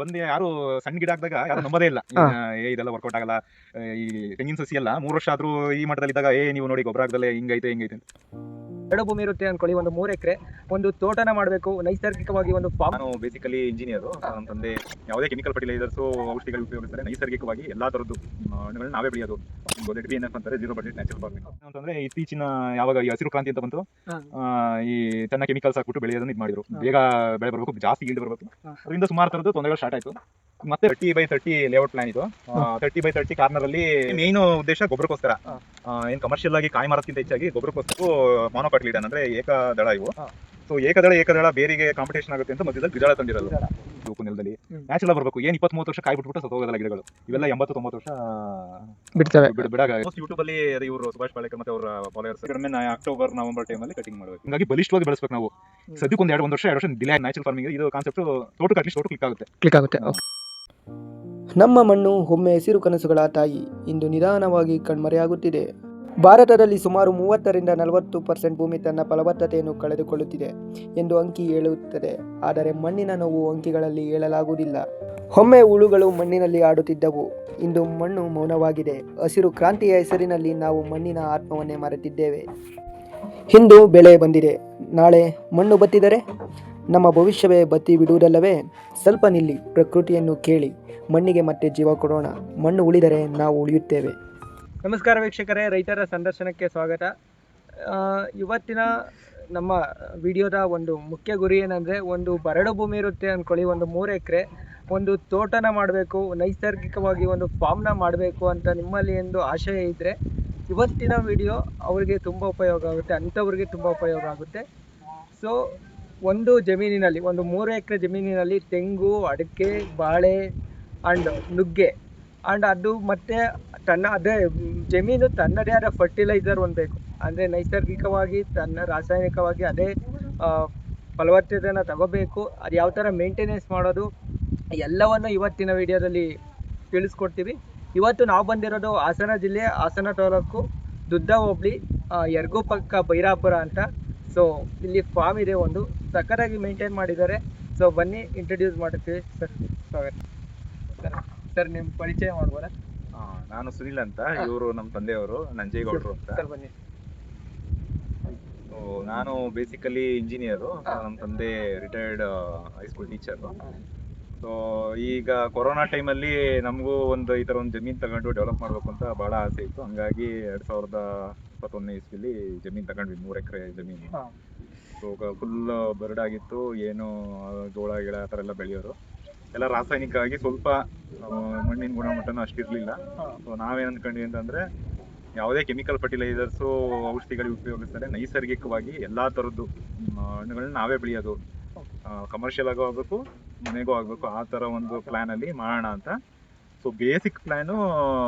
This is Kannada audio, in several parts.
ಬಂದು ಯಾರು ಸಣ್ಣ ಗಿಡ ಹಾಕಿದಾಗ ಯಾರು ನಂಬೋದೇ ಇಲ್ಲ. ಇದೆಲ್ಲ ವರ್ಕೌಟ್ ಆಗಲ್ಲ. ಈ ತೆಂಗಿನ ಸಸಿ ಎಲ್ಲ 3 ವರ್ಷ ಆದ್ರೂ ಈ ಮಟ್ಟದಲ್ಲಿ ಇದ್ದಾಗ ನೀವು ನೋಡಿ ಗೊಬ್ಬರ ಹಾಕದಲ್ಲೇ ಹಿಂಗೈತೆ ಅಂತ. ಎರಡು ಭೂಮಿ ಇರುತ್ತೆ ಅನ್ಕೊಳ್ಳಿ, ಒಂದು 3 ಎಕರೆ ಒಂದು ತೋಟನ ಮಾಡಬೇಕು, ನೈಸರ್ಗಿಕವಾಗಿ ಒಂದು ಫಾರ್ಮ್. ನಾನು ಬೇಸಿಕಲಿ ಇಂಜಿನಿಯರ್. ನಮ್ಮ ತಂದೆ ಯಾವುದೇ ಕೆಮಿಕಲ್ ಫರ್ಟಿಲೈಸರ್ಸ್ ಔಷಧಿಗಳು ಉಪಯೋಗಿಸ್ತಾರೆ, ನೈಸರ್ಗಿಕವಾಗಿ ಎಲ್ಲಾ ತರದ್ದು ಹಣ್ಣುಗಳನ್ನ ನಾವೇ ಬೆಳೆಯೋದು. ZBNF ಅಂತಾರೆ, ಜೀರೋ ಬಜೆಟ್ ನ್ಯಾಚುರಲ್ ಫಾರ್ಮಿಂಗ್ ಅಂತಂದ್ರೆ ಇತ್ತೀಚಿನ ಯಾವಾಗ ಈ ಹಸಿರು ಕ್ರಾಂತಿ ಅಂತ ಬಂತು, ಈ ಚೆನ್ನಾಗಿ ಕೆಮಿಕಲ್ಸ್ ಹಾಕ್ಬಿಟ್ಟು ಬೆಳೆಯೋದನ್ನ ಇದು ಮಾಡಿದ್ರು. ಬೇಗ ಬೆಳೆ ಬರಬೇಕು, ಜಾಸ್ತಿ ಈಲ್ಡ್ ಬರಬೇಕು. ಅದರಿಂದ ಸುಮಾರು ತರದ್ದು ತೊಂದರೆಗಳು ಸ್ಟಾರ್ಟ್ ಆಯ್ತು. ಮತ್ತೆ 30x30 ಲೇಔಟ್ ಪ್ಲಾನ್ ಇದು. 30x30 ಕಾರ್ನರ್ ಅಲ್ಲಿ ಮೇನ್ ಉದ್ದೇಶ ಗೊಬ್ಬರಕ್ಕೋಸ್ಕರ. ಏನ್ ಕಮರ್ಷಿಯಲ್ ಆಗಿ ಕಾಯಿ ಮಾರೋದಕ್ಕಿಂತ ಹೆಚ್ಚಾಗಿ ಗೊಬ್ಬರಕ್ಕೋಸ್ಕರ ಮಾನೋಕಾಟಿಲಿಡನ್ ಅಂದ್ರೆ ಏಕದಳ ಇವು. ಸೊ ಏಕದಳ ಬೇರಿಗೆ ಕಾಂಪಿಟೇಷನ್ ಆಗುತ್ತೆ ಅಂತ ಮಧ್ಯದಲ್ಲಿ ದ್ವಿದಳ ತಂದಿರಲ್ಲ. ನೆಲದಲ್ಲಿ ನ್ಯಾಚುರಲ್ ಬರಬೇಕು. ಏನ್ 20-30 ವರ್ಷ ಕಾಯಿ ಬಿಟ್ಬಿಟ್ಟು ಸತ್ತೋಗೋದಲ್ಲ ಗಿಡಗಳು. ಇವೆಲ್ಲ 80-90 ವರ್ಷ ಬಿಡ್ತವೆ. ಬಿಡಾಗ ಯೂಟ್ಯೂಬ್ ಅಲ್ಲಿ ಇವರು ಸುಭಾಷ್ ಪಾಳೇಕರ್ ಮತ್ತೆ ಅವರ ಫಾಲೋವರ್ಸ್ ಕಡಿಮೆ ಅಕ್ಟೋಬರ್ ನವೆಂಬರ್ ಟೈಮ್ ಅಲ್ಲಿ ಕಟಿಂಗ್ ಮಾಡಬೇಕು. ಹಿಂಗಾಗಿ ಬಲಿಷ್ಠವಾಗಿ ಬೆಳೆಸಬೇಕು ನಾವು. ಸದ್ಯಕ್ಕೆ ಒಂದು ವರ್ಷ ಡಿಲೇ ನ್ಯಾಚುರಲ್ ಫಾರ್ಮಿಂಗ್ ಇದು ಕಾನ್ಸೆಪ್ಟ್ ತೋಟಕ್ಕೆ ಅಟ್ಲೀಸ್ಟ್ ಕ್ಲಿಕ್ ಆಗುತ್ತೆ. ನಮ್ಮ ಮಣ್ಣು ಒಮ್ಮೆ ಹಸಿರು ಕನಸುಗಳ ತಾಯಿ ಇಂದು ನಿಧಾನವಾಗಿ ಕಣ್ಮರೆಯಾಗುತ್ತಿದೆ. ಭಾರತದಲ್ಲಿ ಸುಮಾರು 30-40% ಭೂಮಿ ತನ್ನ ಫಲವತ್ತತೆಯನ್ನು ಕಳೆದುಕೊಳ್ಳುತ್ತಿದೆ ಎಂದು ಅಂಕಿ ಹೇಳುತ್ತದೆ. ಆದರೆ ಮಣ್ಣಿನ ನೋವು ಅಂಕಿಗಳಲ್ಲಿ ಹೇಳಲಾಗುವುದಿಲ್ಲ. ಒಮ್ಮೆ ಹುಳುಗಳು ಮಣ್ಣಿನಲ್ಲಿ ಆಡುತ್ತಿದ್ದವು, ಇಂದು ಮಣ್ಣು ಮೌನವಾಗಿದೆ. ಹಸಿರು ಕ್ರಾಂತಿಯ ಹೆಸರಿನಲ್ಲಿ ನಾವು ಮಣ್ಣಿನ ಆತ್ಮವನ್ನೇ ಮರೆತಿದ್ದೇವೆ. ಇಂದು ಬೆಳೆ ಬಂದಿದೆ, ನಾಳೆ ಮಣ್ಣು ಬತ್ತಿದರೆ ನಮ್ಮ ಭವಿಷ್ಯವೇ ಬತ್ತಿ ಬಿಡುವುದಲ್ಲವೇ? ಸ್ವಲ್ಪ ನಿಲ್ಲಿ, ಪ್ರಕೃತಿಯನ್ನು ಕೇಳಿ, ಮಣ್ಣಿಗೆ ಮತ್ತೆ ಜೀವ ಕೊಡೋಣ. ಮಣ್ಣು ಉಳಿದರೆ ನಾವು ಉಳಿಯುತ್ತೇವೆ. ನಮಸ್ಕಾರ ವೀಕ್ಷಕರೇ, ರೈತರ ಸಂದರ್ಶನಕ್ಕೆ ಸ್ವಾಗತ. ಇವತ್ತಿನ ನಮ್ಮ ವಿಡಿಯೋದ ಒಂದು ಮುಖ್ಯ ಗುರಿ ಏನಂದರೆ, ಒಂದು ಬರಡು ಭೂಮಿ ಇರುತ್ತೆ ಅಂದ್ಕೊಳ್ಳಿ, ಒಂದು 3 ಎಕರೆ ಒಂದು ತೋಟನ ಮಾಡಬೇಕು, ನೈಸರ್ಗಿಕವಾಗಿ ಒಂದು ಫಾರ್ಮ್ನ ಮಾಡಬೇಕು ಅಂತ ನಿಮ್ಮಲ್ಲಿ ಒಂದು ಆಶಯ ಇದ್ದರೆ ಇವತ್ತಿನ ವಿಡಿಯೋ ಅವರಿಗೆ ತುಂಬ ಉಪಯೋಗ ಆಗುತ್ತೆ, ಅಂಥವ್ರಿಗೆ ತುಂಬ ಉಪಯೋಗ ಆಗುತ್ತೆ. ಸೊ ಒಂದು ಜಮೀನಿನಲ್ಲಿ, ಒಂದು 3 ಎಕರೆ ಜಮೀನಿನಲ್ಲಿ ತೆಂಗು, ಅಡಿಕೆ, ಬಾಳೆ ಆ್ಯಂಡ್ ನುಗ್ಗೆ ಆ್ಯಂಡ್ ಅದು ಮತ್ತು ಅದೇ ಜಮೀನು ತನ್ನದೇ ಆದ ಫರ್ಟಿಲೈಸರ್ ಹೊಂದಬೇಕು. ಅಂದರೆ ನೈಸರ್ಗಿಕವಾಗಿ ರಾಸಾಯನಿಕವಾಗಿ ಅದೇ ಫಲವತ್ತತೆಯನ್ನು ತಗೋಬೇಕು. ಅದು ಯಾವ ಥರ ಮೇಂಟೆನೆನ್ಸ್ ಮಾಡೋದು ಎಲ್ಲವನ್ನು ಇವತ್ತಿನ ವಿಡಿಯೋದಲ್ಲಿ ತಿಳಿಸ್ಕೊಡ್ತೀವಿ. ಇವತ್ತು ನಾವು ಬಂದಿರೋದು ಹಾಸನ ಜಿಲ್ಲೆ, ಹಾಸನ ತಾಲೂಕು, ದುದ್ದ ಹೋಬಳಿ, ಯರ್ಗು ಪಕ್ಕ ಬೈರಾಪುರ ಅಂತ. ಸೊ ಇಲ್ಲಿ ಫಾರ್ಮ್ ಇದೆ, ಒಂದು ಸಕ್ಕತ್ತಾಗಿ ಮೇಂಟೈನ್ ಮಾಡಿದ್ದಾರೆ. ಸೊ ಬನ್ನಿ ಇಂಟ್ರಡ್ಯೂಸ್ ಮಾಡ್ತೀವಿ. ಸರ್ ಸ್ವಾಗತ. ಸರ್ ನಿಮ್ಮ ಪರಿಚಯ ಮಾಡ್ಬೋದಾ? ನಾನು ಸುನಿಲ್ ಅಂತ, ಇವರು ನಮ್ಮ ತಂದೆಯವರು ನಂಜೇಗೌಡರು ಅಂತ. ಸರ್ ಬನ್ನಿ. ನಾನು ಬೇಸಿಕಲಿ ಇಂಜಿನಿಯರು, ನಮ್ಮ ತಂದೆ ರಿಟೈರ್ಡ್ ಹೈಸ್ಕೂಲ್ ಟೀಚರು. ಸೊ ಈಗ ಕೊರೋನಾ ಟೈಮಲ್ಲಿ ನಮಗೂ ಈ ಥರ ಒಂದು ಜಮೀನು ತಗೊಂಡು ಡೆವಲಪ್ ಮಾಡಬೇಕು ಅಂತ ಭಾಳ ಆಸೆ ಇತ್ತು. ಹಂಗಾಗಿ 2021ನೇ ಇಸ್ವಿಲಿ ಜಮೀನು ತಗೊಂಡ್ವಿ, 3 ಎಕರೆ ಜಮೀನು. ಸೊ ಫುಲ್ ಬರಡಾಗಿತ್ತು, ಏನು ಜೋಳ ಗಿಡ ಆ ಥರ ಎಲ್ಲ ಬೆಳೆಯೋರು ಎಲ್ಲ ರಾಸಾಯನಿಕವಾಗಿ, ಸ್ವಲ್ಪ ಮಣ್ಣಿನ ಗುಣಮಟ್ಟನೂ ಅಷ್ಟಿರಲಿಲ್ಲ. ಸೊ ನಾವೇನು ಅಂದ್ಕೊಂಡ್ವಿ ಅಂತಂದರೆ, ಯಾವುದೇ ಕೆಮಿಕಲ್ ಫರ್ಟಿಲೈಸರ್ಸು ಔಷಧಿಗಳು ಉಪಯೋಗಿಸ್ತಾರೆ, ನೈಸರ್ಗಿಕವಾಗಿ ಎಲ್ಲ ಥರದ್ದು ಹಣ್ಣುಗಳನ್ನ ನಾವೇ ಬೆಳೆಯೋದು. ಕಮರ್ಷಿಯಲ್ ಆಗೋ ಆಗಬೇಕು, ಮನೆಗೂ ಆಗಬೇಕು, ಆ ಥರ ಒಂದು ಪ್ಲ್ಯಾನಲ್ಲಿ ಮಾಡೋಣ ಅಂತ. ಸೊ ಬೇಸಿಕ್ ಪ್ಲ್ಯಾನು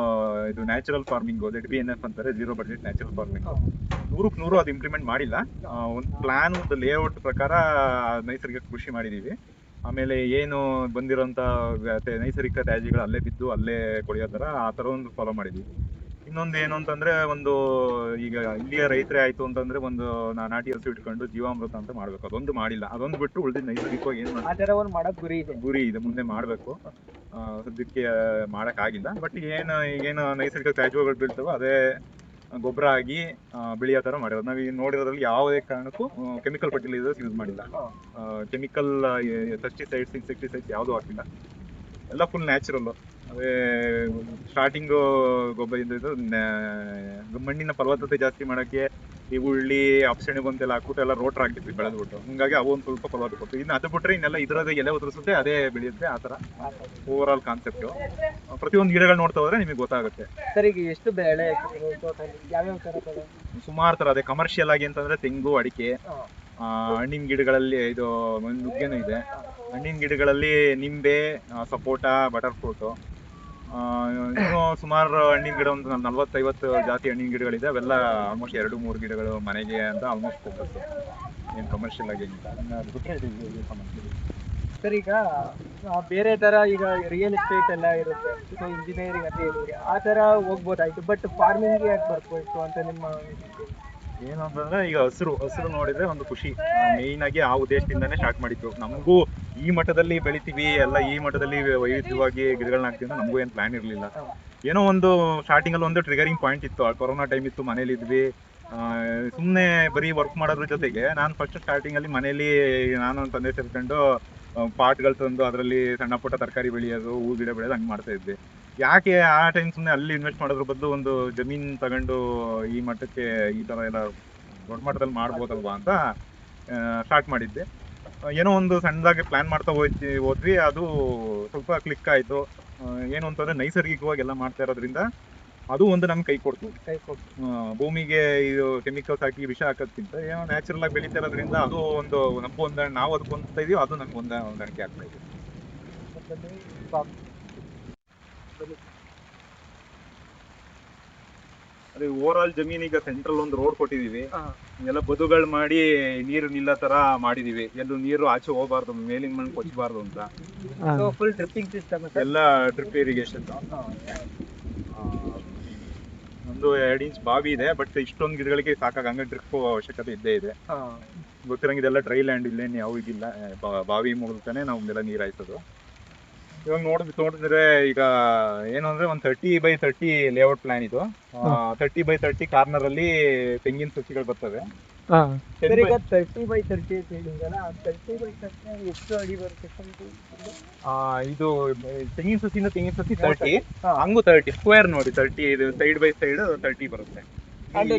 ಇದು ನ್ಯಾಚುರಲ್ ಫಾರ್ಮಿಂಗು, ZBNF ಅಂತಾರೆ, ಜೀರೋ ಬಜೆಟ್ ನ್ಯಾಚುರಲ್ ಫಾರ್ಮಿಂಗ್. 100ಕ್ಕೆ 100 ಅದು ಇಂಪ್ಲಿಮೆಂಟ್ ಮಾಡಿಲ್ಲ. ಒಂದು ಪ್ಲ್ಯಾನ್, ಒಂದು ಲೇಔಟ್ ಪ್ರಕಾರ ನೈಸರ್ಗಿಕ ಕೃಷಿ ಮಾಡಿದ್ದೀವಿ. ಆಮೇಲೆ ಏನು ಬಂದಿರೋಂಥ ನೈಸರ್ಗಿಕ ತ್ಯಾಜ್ಯಗಳು ಅಲ್ಲೇ ಬಿದ್ದು ಅಲ್ಲೇ ಕೊಳೆಯೋ ಥರ ಆ ಥರ ಒಂದು ಫಾಲೋ ಮಾಡಿದ್ದೀವಿ. ಇನ್ನೊಂದು ಏನು ಅಂತಂದರೆ, ಈಗ ಇಲ್ಲಿಯ ರೈತರೇ ಆಯಿತು ಅಂತಂದರೆ ನಾಟಿ ಹಸು ಇಟ್ಕೊಂಡು ಜೀವಾಮೃತ ಅಂತ ಮಾಡಬೇಕು. ಅದೊಂದು ಮಾಡಿಲ್ಲ. ಅದೊಂದು ಬಿಟ್ಟು ಉಳಿದ ನೈಸರ್ಗಿಕವಾಗಿ ಏನು ಗುರಿ ಇದೆ, ಮುಂದೆ ಮಾಡಬೇಕು. ಸದ್ಯಕ್ಕೆ ಮಾಡೋಕ್ಕಾಗಿಲ್ಲ. ಬಟ್ ಏನು ನೈಸರ್ಗಿಕ ತ್ಯಾಜ್ಯಗಳು ಬೀಳ್ತಾವೋ ಅದೇ ಗೊಬ್ಬರ ಆಗಿ ಬೆಳೆಯೋ ಥರ ಮಾಡಿರೋದು. ನಾವು ಈಗ ನೋಡಿರೋದ್ರಲ್ಲಿ ಯಾವುದೇ ಕಾರಣಕ್ಕೂ ಕೆಮಿಕಲ್ ಫರ್ಟಿಲೈಸರ್ಸ್ ಯೂಸ್ ಮಾಡಿಲ್ಲ. ಕೆಮಿಕಲ್ ಪೆಸ್ಟಿಸೈಡ್ಸ್, ಇನ್ಸೆಕ್ಟಿಸೈಡ್ಸ್ ಯಾವುದೂ ಹಾಕಿಲ್ಲ. ಎಲ್ಲ ಫುಲ್ ನ್ಯಾಚುರಲ್ಲು. ಅದೇ ಸ್ಟಾರ್ಟಿಂಗು ಗೊಬ್ಬರ ಇದು ಮಣ್ಣಿನ ಫಲವತ್ತತೆ ಜಾಸ್ತಿ ಮಾಡೋಕ್ಕೆ ಈ ಉಳ್ಳಿ, ಅಪ್ಸಣೆ ಬಂತೆಲ್ಲ ಹಾಕ್ಬಿಟ್ಟು ಎಲ್ಲ ರೋಟ್ರ್ ಹಾಕ್ತಿದ್ವಿ ಬೆಳೆದ್ಬಿಟ್ಟು. ಹಂಗಾಗಿ ಅವು ಒಂದು ಸ್ವಲ್ಪ ಫಲವತ್ತತೆ ಕೊಡ್ತೀವಿ. ಇನ್ನು ಅದು ಬಿಟ್ಟರೆ ಇನ್ನೆಲ್ಲ ಇದರದ್ದು ಎಲೆ ಉದುರಿಸುತ್ತೆ, ಅದೇ ಬೆಳೆಯುತ್ತೆ. ಆ ಥರ ಓವರ್ ಆಲ್ ಕಾನ್ಸೆಪ್ಟು. ಪ್ರತಿಯೊಂದು ಗಿಡಗಳು ನೋಡ್ತಾ ಹೋದ್ರೆ ನಿಮಗೆ ಗೊತ್ತಾಗುತ್ತೆ. ಸರ್ ಈಗ ಎಷ್ಟು ಬೆಳೆ, ಯಾವ್ಯಾವ ಥರ? ಸುಮಾರು ಥರ ಅದೇ. ಕಮರ್ಷಿಯಲ್ ಆಗಿ ಅಂತಂದರೆ ತೆಂಗು, ಅಡಿಕೆ, ಹಣ್ಣಿನ ಗಿಡಗಳಲ್ಲಿ ಇದು ನುಗ್ಗೆನೂ ಇದೆ. ಹಣ್ಣಿನ ಗಿಡಗಳಲ್ಲಿ ನಿಂಬೆ, ಸಪೋಟ, ಬಟರ್ ಫ್ರೂಟು, ಇನ್ನೂ ಸುಮಾರು ಹಣ್ಣಿನ ಗಿಡ, ಒಂದು 40-50 ಜಾತಿ ಹಣ್ಣಿನ ಗಿಡಗಳಿದೆ. ಅವೆಲ್ಲ ಆಲ್ಮೋಸ್ಟ್ 2-3 ಗಿಡಗಳು ಮನೆಗೆ ಅಂತ ಆಲ್ಮೋಸ್ಟ್ ಫೋಕಸ್. ಏನು ಕಮರ್ಷಿಯಲ್ ಆಗಿ ಅದು ಬಿಟ್ಟರೆ ಸರ್ ಈಗ ಬೇರೆ ಥರ ಈಗ ರಿಯಲ್ ಎಸ್ಟೇಟ್ ಎಲ್ಲ ಇರುತ್ತೆ, ಸೊ ಇಂಜಿನಿಯರಿಂಗ್ ಅಂತ ಹೇಳಿದ್ರೆ ಆ ಥರ ಹೋಗ್ಬೋದಾಯ್ತು. ಬಟ್ ಫಾರ್ಮಿಂಗ್ಗೆ ಯಾಕೆ ಬರ್ಬೋಯ್ತು ಅಂತ ನಿಮ್ಮ ಏನು ಅಂತಂದ್ರೆ, ಈಗ ಹಸಿರು ನೋಡಿದ್ರೆ ಒಂದು ಖುಷಿ. ಮೇಯ್ನ್ ಆಗಿ ಆ ಉದ್ದೇಶದಿಂದಾನೇ ಸ್ಟಾರ್ಟ್ ಮಾಡಿದ್ದು. ನಮಗೂ ಈ ಮಟ್ಟದಲ್ಲಿ ಬೆಳಿತೀವಿ ಎಲ್ಲ ಈ ಮಟ್ಟದಲ್ಲಿ ವೈವಿಧ್ಯವಾಗಿ ಗಿಡಗಳನ್ನ ಹಾಕ್ತೀವಿ ಅಂತ ನಮಗೂ ಏನು ಪ್ಲಾನ್ ಇರಲಿಲ್ಲ. ಏನೋ ಒಂದು ಸ್ಟಾರ್ಟಿಂಗ್ ಅಲ್ಲಿ ಒಂದು ಟ್ರಿಗರಿಂಗ್ ಪಾಯಿಂಟ್ ಇತ್ತು. ಕೊರೋನಾ ಟೈಮ್ ಇತ್ತು, ಮನೇಲಿ ಇದ್ವಿ. ಸುಮ್ಮನೆ ಬರೀ ವರ್ಕ್ ಮಾಡೋದ್ರ ಜೊತೆಗೆ ನಾನು ಫಸ್ಟ್ ಸ್ಟಾರ್ಟಿಂಗ್ ಅಲ್ಲಿ ಮನೇಲಿ ನಾನು ತಂದೆ ಸೇರ್ಕೊಂಡು ಪಾಟ್ಗಳು ತಂದು ಅದರಲ್ಲಿ ಸಣ್ಣ ಪುಟ್ಟ ತರಕಾರಿ ಬೆಳೆಯೋದು, ಹೂ ಗಿಡ ಬೆಳೆಯೋದು ಹಂಗೆ ಮಾಡ್ತಾ ಇದ್ವಿ. ಯಾಕೆ ಆ ಟೈಮ್ ಸುಮ್ಮನೆ ಅಲ್ಲಿ ಇನ್ವೆಸ್ಟ್ ಮಾಡೋದ್ರ ಬದಲು ಒಂದು ಜಮೀನ್ ತಗೊಂಡು ಈ ಮಟ್ಟಕ್ಕೆ ಈ ತರ ಎಲ್ಲ ದೊಡ್ಡ ಮಟ್ಟದಲ್ಲಿ ಮಾಡ್ಬೋದಲ್ವಾ ಅಂತ ಸ್ಟಾರ್ಟ್ ಮಾಡಿದ್ದೆ. ಏನೋ ಒಂದು ಸಣ್ಣದಾಗಿ ಪ್ಲಾನ್ ಮಾಡ್ತಾ ಹೋದ್ವಿ. ಅದು ಸ್ವಲ್ಪ ಕ್ಲಿಕ್ ಆಯ್ತು. ಏನು ಅಂತಂದ್ರೆ ನೈಸರ್ಗಿಕವಾಗಿ ಎಲ್ಲ ಮಾಡ್ತಾ ಇರೋದ್ರಿಂದ ಅದು ಒಂದು ನಮ್ಗೆ ಕೈ ಕೊಡ್ತು. ಭೂಮಿಗೆ ಇದು ಕೆಮಿಕಲ್ಸ್ ಹಾಕಿ ವಿಷ ಹಾಕೋದ್ಕಿಂತ ಏನೋ ನ್ಯಾಚುರಲ್ ಆಗಿ ಬೆಳೀತಾ ಇರೋದ್ರಿಂದ ಅದು ಒಂದು ನಮ್ಗೆ ನಾವು ಅದಕ್ಕೆ ಹೊಂದ್ತಾ ಇದೀವಿ, ಅದು ನಮ್ಗೆ ಹೊಂದಾಣಿಕೆ ಆಗ್ತಾ ಇದೆ. ಅದೇ ಓವರ್ ಆಲ್ ಜಮೀನಿಗೆ ಸೆಂಟ್ರಲ್ ಒಂದು ರೋಡ್ ಕೊಟ್ಟಿದೀವಿ. ಎಲ್ಲ ಬದುಗಳು ಮಾಡಿ ನೀರು ನಿಲ್ಲ ತರ ಮಾಡಿದೀವಿ. ಎಲ್ಲೂ ನೀರು ಆಚೆ ಹೋಗಬಾರ್ದು, ಮೇಲಿನ ಮಣ್ಣು ಕೊಚ್ಚಬಾರ್ದು ಅಂತ. ಫುಲ್ ಡ್ರಿಪ್ಪಿಂಗ್ ಸಿಸ್ಟಮ್ ಎಲ್ಲ ಡ್ರಿಪ್ ಇರಿಗೇಷನ್. ಒಂದು 2 ಇಂಚ್ ಬಾವಿ ಇದೆ, ಬಟ್ ಇಷ್ಟೊಂದು ಗಿಡಗಳಿಗೆ ಸಾಕಾಗ ಹಂಗ ಡ್ರಿಪ್ ಅವಶ್ಯಕತೆ ಇದ್ದೇ ಇದೆ. ಗೊತ್ತಿರಂಗೆ ಇದೆಲ್ಲ ಡ್ರೈ ಲ್ಯಾಂಡ್, ಇಲ್ಲೇನು ಯಾವ ಇದಿಲ್ಲ. ಬಾವಿ ಮೂಲಕನೇ ನಾವು ಇದೆಲ್ಲ ನೀರು ಹಾಯಿಸೋದು. ಇವಾಗ ನೋಡಿದ್ರೆ ಈಗ ಏನು ಅಂದ್ರೆ ಒಂದು 30x30 ಲೇಔಟ್ ಪ್ಲಾನ್ ಇದು. 30x30 ಕಾರ್ನರ್ ಅಲ್ಲಿ ತೆಂಗಿನ ಸಸಿಗಳು ಬರ್ತವೆ. 30x30 ಎಷ್ಟು ಅಡಿ ಬರುತ್ತೆ? ಇದು ತೆಂಗಿನ ಸಸಿ 30, ಹಂಗು 30 ಸ್ಕ್ವೇರ್ ನೋಡಿ. 30 ಇದು ಸೈಡ್ ಬೈ ಸೈಡ್ 30 ಬರುತ್ತೆ.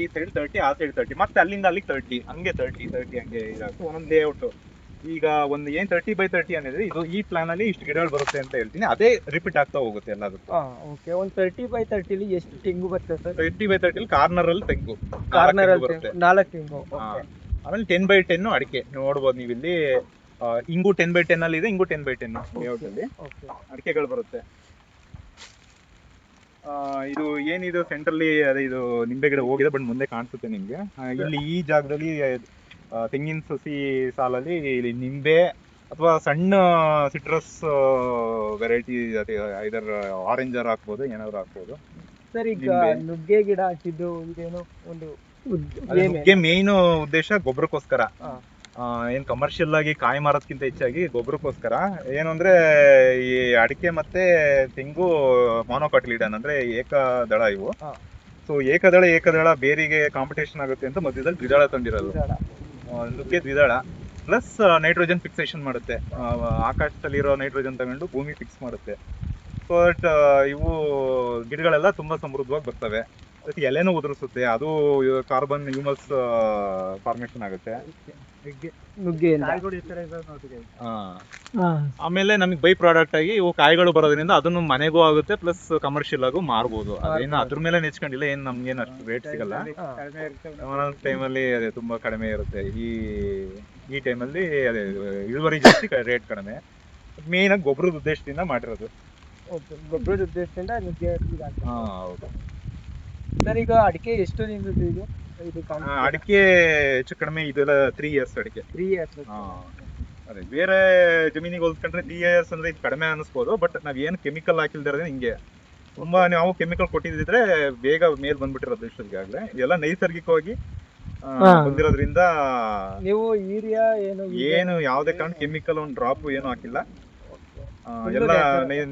ಈ ಸೈಡ್ 30, ಆ ಸೈಡ್ 30, ಮತ್ತೆ ಅಲ್ಲಿಂದ ಅಲ್ಲಿಗೆ 30, ಹಂಗೆ 30 ಹಂಗೆ ಇದಾಗ್ತದೆ ಒಂದೊಂದು ಲೇಔಟ್. ಈಗ ಒಂದು ಏನ್ 30x30 ಅನ್ನಿದ್ರೆ ಇದು ಈ ಪ್ಲಾನ್ ಅಲ್ಲಿ ಇಷ್ಟು ಗಿಡಗಳು ಬರುತ್ತೆ ಅಂತ ಹೇಳ್ತೀನಿ. ಅದೇ ರಿಪೀಟ್ ಆಗ್ತಾ ಹೋಗುತ್ತೆ ಎಲ್ಲದಕ್ಕೂ. ಓಕೆ, ಒಂದು 30x30 ಎಷ್ಟು ತೆಂಗು ಬರ್ತದೆ ಸರ್? 30x30 ಕಾರ್ನರ್ ಅಲ್ಲಿ ತೆಂಗು, ಕಾರ್ನರ್ ಅಲ್ಲಿ 4 ತೆಂಗು. ಆಮೇಲೆ 10x10 ಅಡಿಕೆ ನೋಡ್ಬೋದು ನೀವು ಇಲ್ಲಿ. ಹಿಂಗೂ 10x10 ಅಲ್ಲಿ ಇದೆ, ಹಿಂಗೂ 10x10 ಲೇಔಟ್ ಅಲ್ಲಿ ಅಡಿಕೆಗಳು ಬರುತ್ತೆ. ಇದು ಏನಿದು ಸೆಂಟ್ರಲ್ಲಿ ಅದೇ ಇದು ನಿಂಬೆ ಗಿಡ ಹೋಗಿದೆ, ಬಟ್ ಮುಂದೆ ಕಾಣಿಸುತ್ತೆ ನಿಮ್ಗೆ. ಇಲ್ಲಿ ಈ ಜಾಗದಲ್ಲಿ ತೆಂಗಿನ ಸಸಿ ಸಾಲಲ್ಲಿ ಇಲ್ಲಿ ನಿಂಬೆ ಅಥವಾ ಸಣ್ಣ ಸಿಟ್ರಸ್ ವೆರೈಟಿ ಐದರ್ ಆರೆಂಜರ್ ಹಾಕ್ಬೋದು, ಏನಾದ್ರು ಹಾಕ್ಬೋದು. ಸರ್, ಈಗ ನುಗ್ಗೆ ಗಿಡ ಹಾಕಿದ್ದು ಇದೇನು ಒಂದು ನುಗ್ಗೆ ಮೇನ್ ಉದ್ದೇಶ ಗೊಬ್ಬರಕ್ಕೋಸ್ಕರ. ಏನ್ ಕಮರ್ಷಿಯಲ್ ಆಗಿ ಕಾಯಿ ಮಾರೋದ್ಕಿಂತ ಹೆಚ್ಚಾಗಿ ಗೊಬ್ಬರಕ್ಕೋಸ್ಕರ. ಏನು ಅಂದ್ರೆ ಈ ಅಡಿಕೆ ಮತ್ತೆ ತೆಂಗು ಮಾನೋಕಾಟಿಲಿಡನ್ ಅಂದ್ರೆ ಏಕದಳ ಇವು. ಸೊ ಏಕದಳ ಬೇರಿಗೆ ಕಾಂಪಿಟೇಷನ್ ಆಗುತ್ತೆ ಅಂತ ಮಧ್ಯದಲ್ಲಿ ದ್ವಿದಳ ತಂದಿರೋದು. ನುಗ್ಗೆ ದ್ವಿದಳ ಪ್ಲಸ್ ನೈಟ್ರೋಜನ್ ಫಿಕ್ಸೇಷನ್ ಮಾಡುತ್ತೆ. ಆಕಾಶದಲ್ಲಿರೋ ನೈಟ್ರೋಜನ್ ತಗೊಂಡು ಭೂಮಿ ಫಿಕ್ಸ್ ಮಾಡುತ್ತೆ. ಬಟ್ ಇವು ಗಿಡಗಳೆಲ್ಲ ತುಂಬಾ ಸಮೃದ್ಧವಾಗಿ ಬರ್ತವೆ. ಅದಕ್ಕೆ ಎಲೆನೂ ಉದುರಿಸುತ್ತೆ. ಅದು ಕಾರ್ಬನ್ ಹ್ಯೂಮಸ್ ಫಾರ್ಮೇಶನ್ ಆಗುತ್ತೆ. ಆಮೇಲೆ ನಮಗೆ ಬೈ ಪ್ರಾಡಕ್ಟ್ ಆಗಿ ಇವು ಕಾಯಿಗಳು ಬರೋದ್ರಿಂದ ಅದನ್ನು ಮನೆಗೂ ಆಗುತ್ತೆ, ಪ್ಲಸ್ ಕಮರ್ಷಿಯಲ್ ಆಗು ಮಾರ್ಬೋದು. ಅದೇನು ಅದ್ರ ಮೇಲೆ ನೆಚ್ಕೊಂಡಿಲ್ಲ, ಏನ್ ನಮ್ಗೇನು ಅಷ್ಟು ರೇಟ್ ಸಿಗಲ್ಲ. ಒಂದೊಂದು ಟೈಮಲ್ಲಿ ಅದೇ ತುಂಬಾ ಕಡಿಮೆ ಇರುತ್ತೆ. ಈ ಟೈಮಲ್ಲಿ ಅದೇ ಇಳುವರಿ ಜಾಸ್ತಿ, ರೇಟ್ ಕಡಿಮೆ. ಮೇನ್ ಆಗಿ ಗೊಬ್ಬರದ ಉದ್ದೇಶದಿಂದ ಮಾಡಿರೋದು. ಗೊಬ್ಬರದ ಉದ್ದೇಶದಿಂದ ನುಗ್ಗೆ. ಹೌದು ಸರ್, ಈಗ ಅಡಿಕೆ ಎಷ್ಟು ದಿನದ್ದು ಇದು? ಅಡಿಕೆ ಹೆಚ್ಚು ಕಡಿಮೆ ಇದೆಲ್ಲ 3 years ಅಡಿಕೆ. 3 years. ಅದೇ ಬೇರೆ ಜಮೀನಿಗೆ ಹೋಲ್ಸ್ಕೊಂಡ್ರೆ 3 years ಅಂದ್ರೆ ಇದು ಕಡಿಮೆ ಅನಿಸ್ಬೋದು. ಬಟ್ ನಾವ್ ಏನು ಕೆಮಿಕಲ್ ಹಾಕಿಲ್ದಿರೋದೇ ಹಿಂಗೆ. ತುಂಬಾ ನಾವು ಕೆಮಿಕಲ್ ಕೊಟ್ಟಿದ್ರೆ ಬೇಗ ಮೇಲ್ ಬಂದ್ಬಿಟ್ಟಿರೋದು ಇಷ್ಟೊತ್ತಿಗಾಗ್ಲೇ. ಇದೆಲ್ಲ ನೈಸರ್ಗಿಕವಾಗಿ ಬಂದಿರೋದ್ರಿಂದ ನೀವು ಯೂರಿಯಾ ಏನು ಯಾವುದೇ ಕಾರಣ ಕೆಮಿಕಲ್ ಒಂದು ಡ್ರಾಪ್ ಏನು ಹಾಕಿಲ್ಲ. ಎಲ್ಲ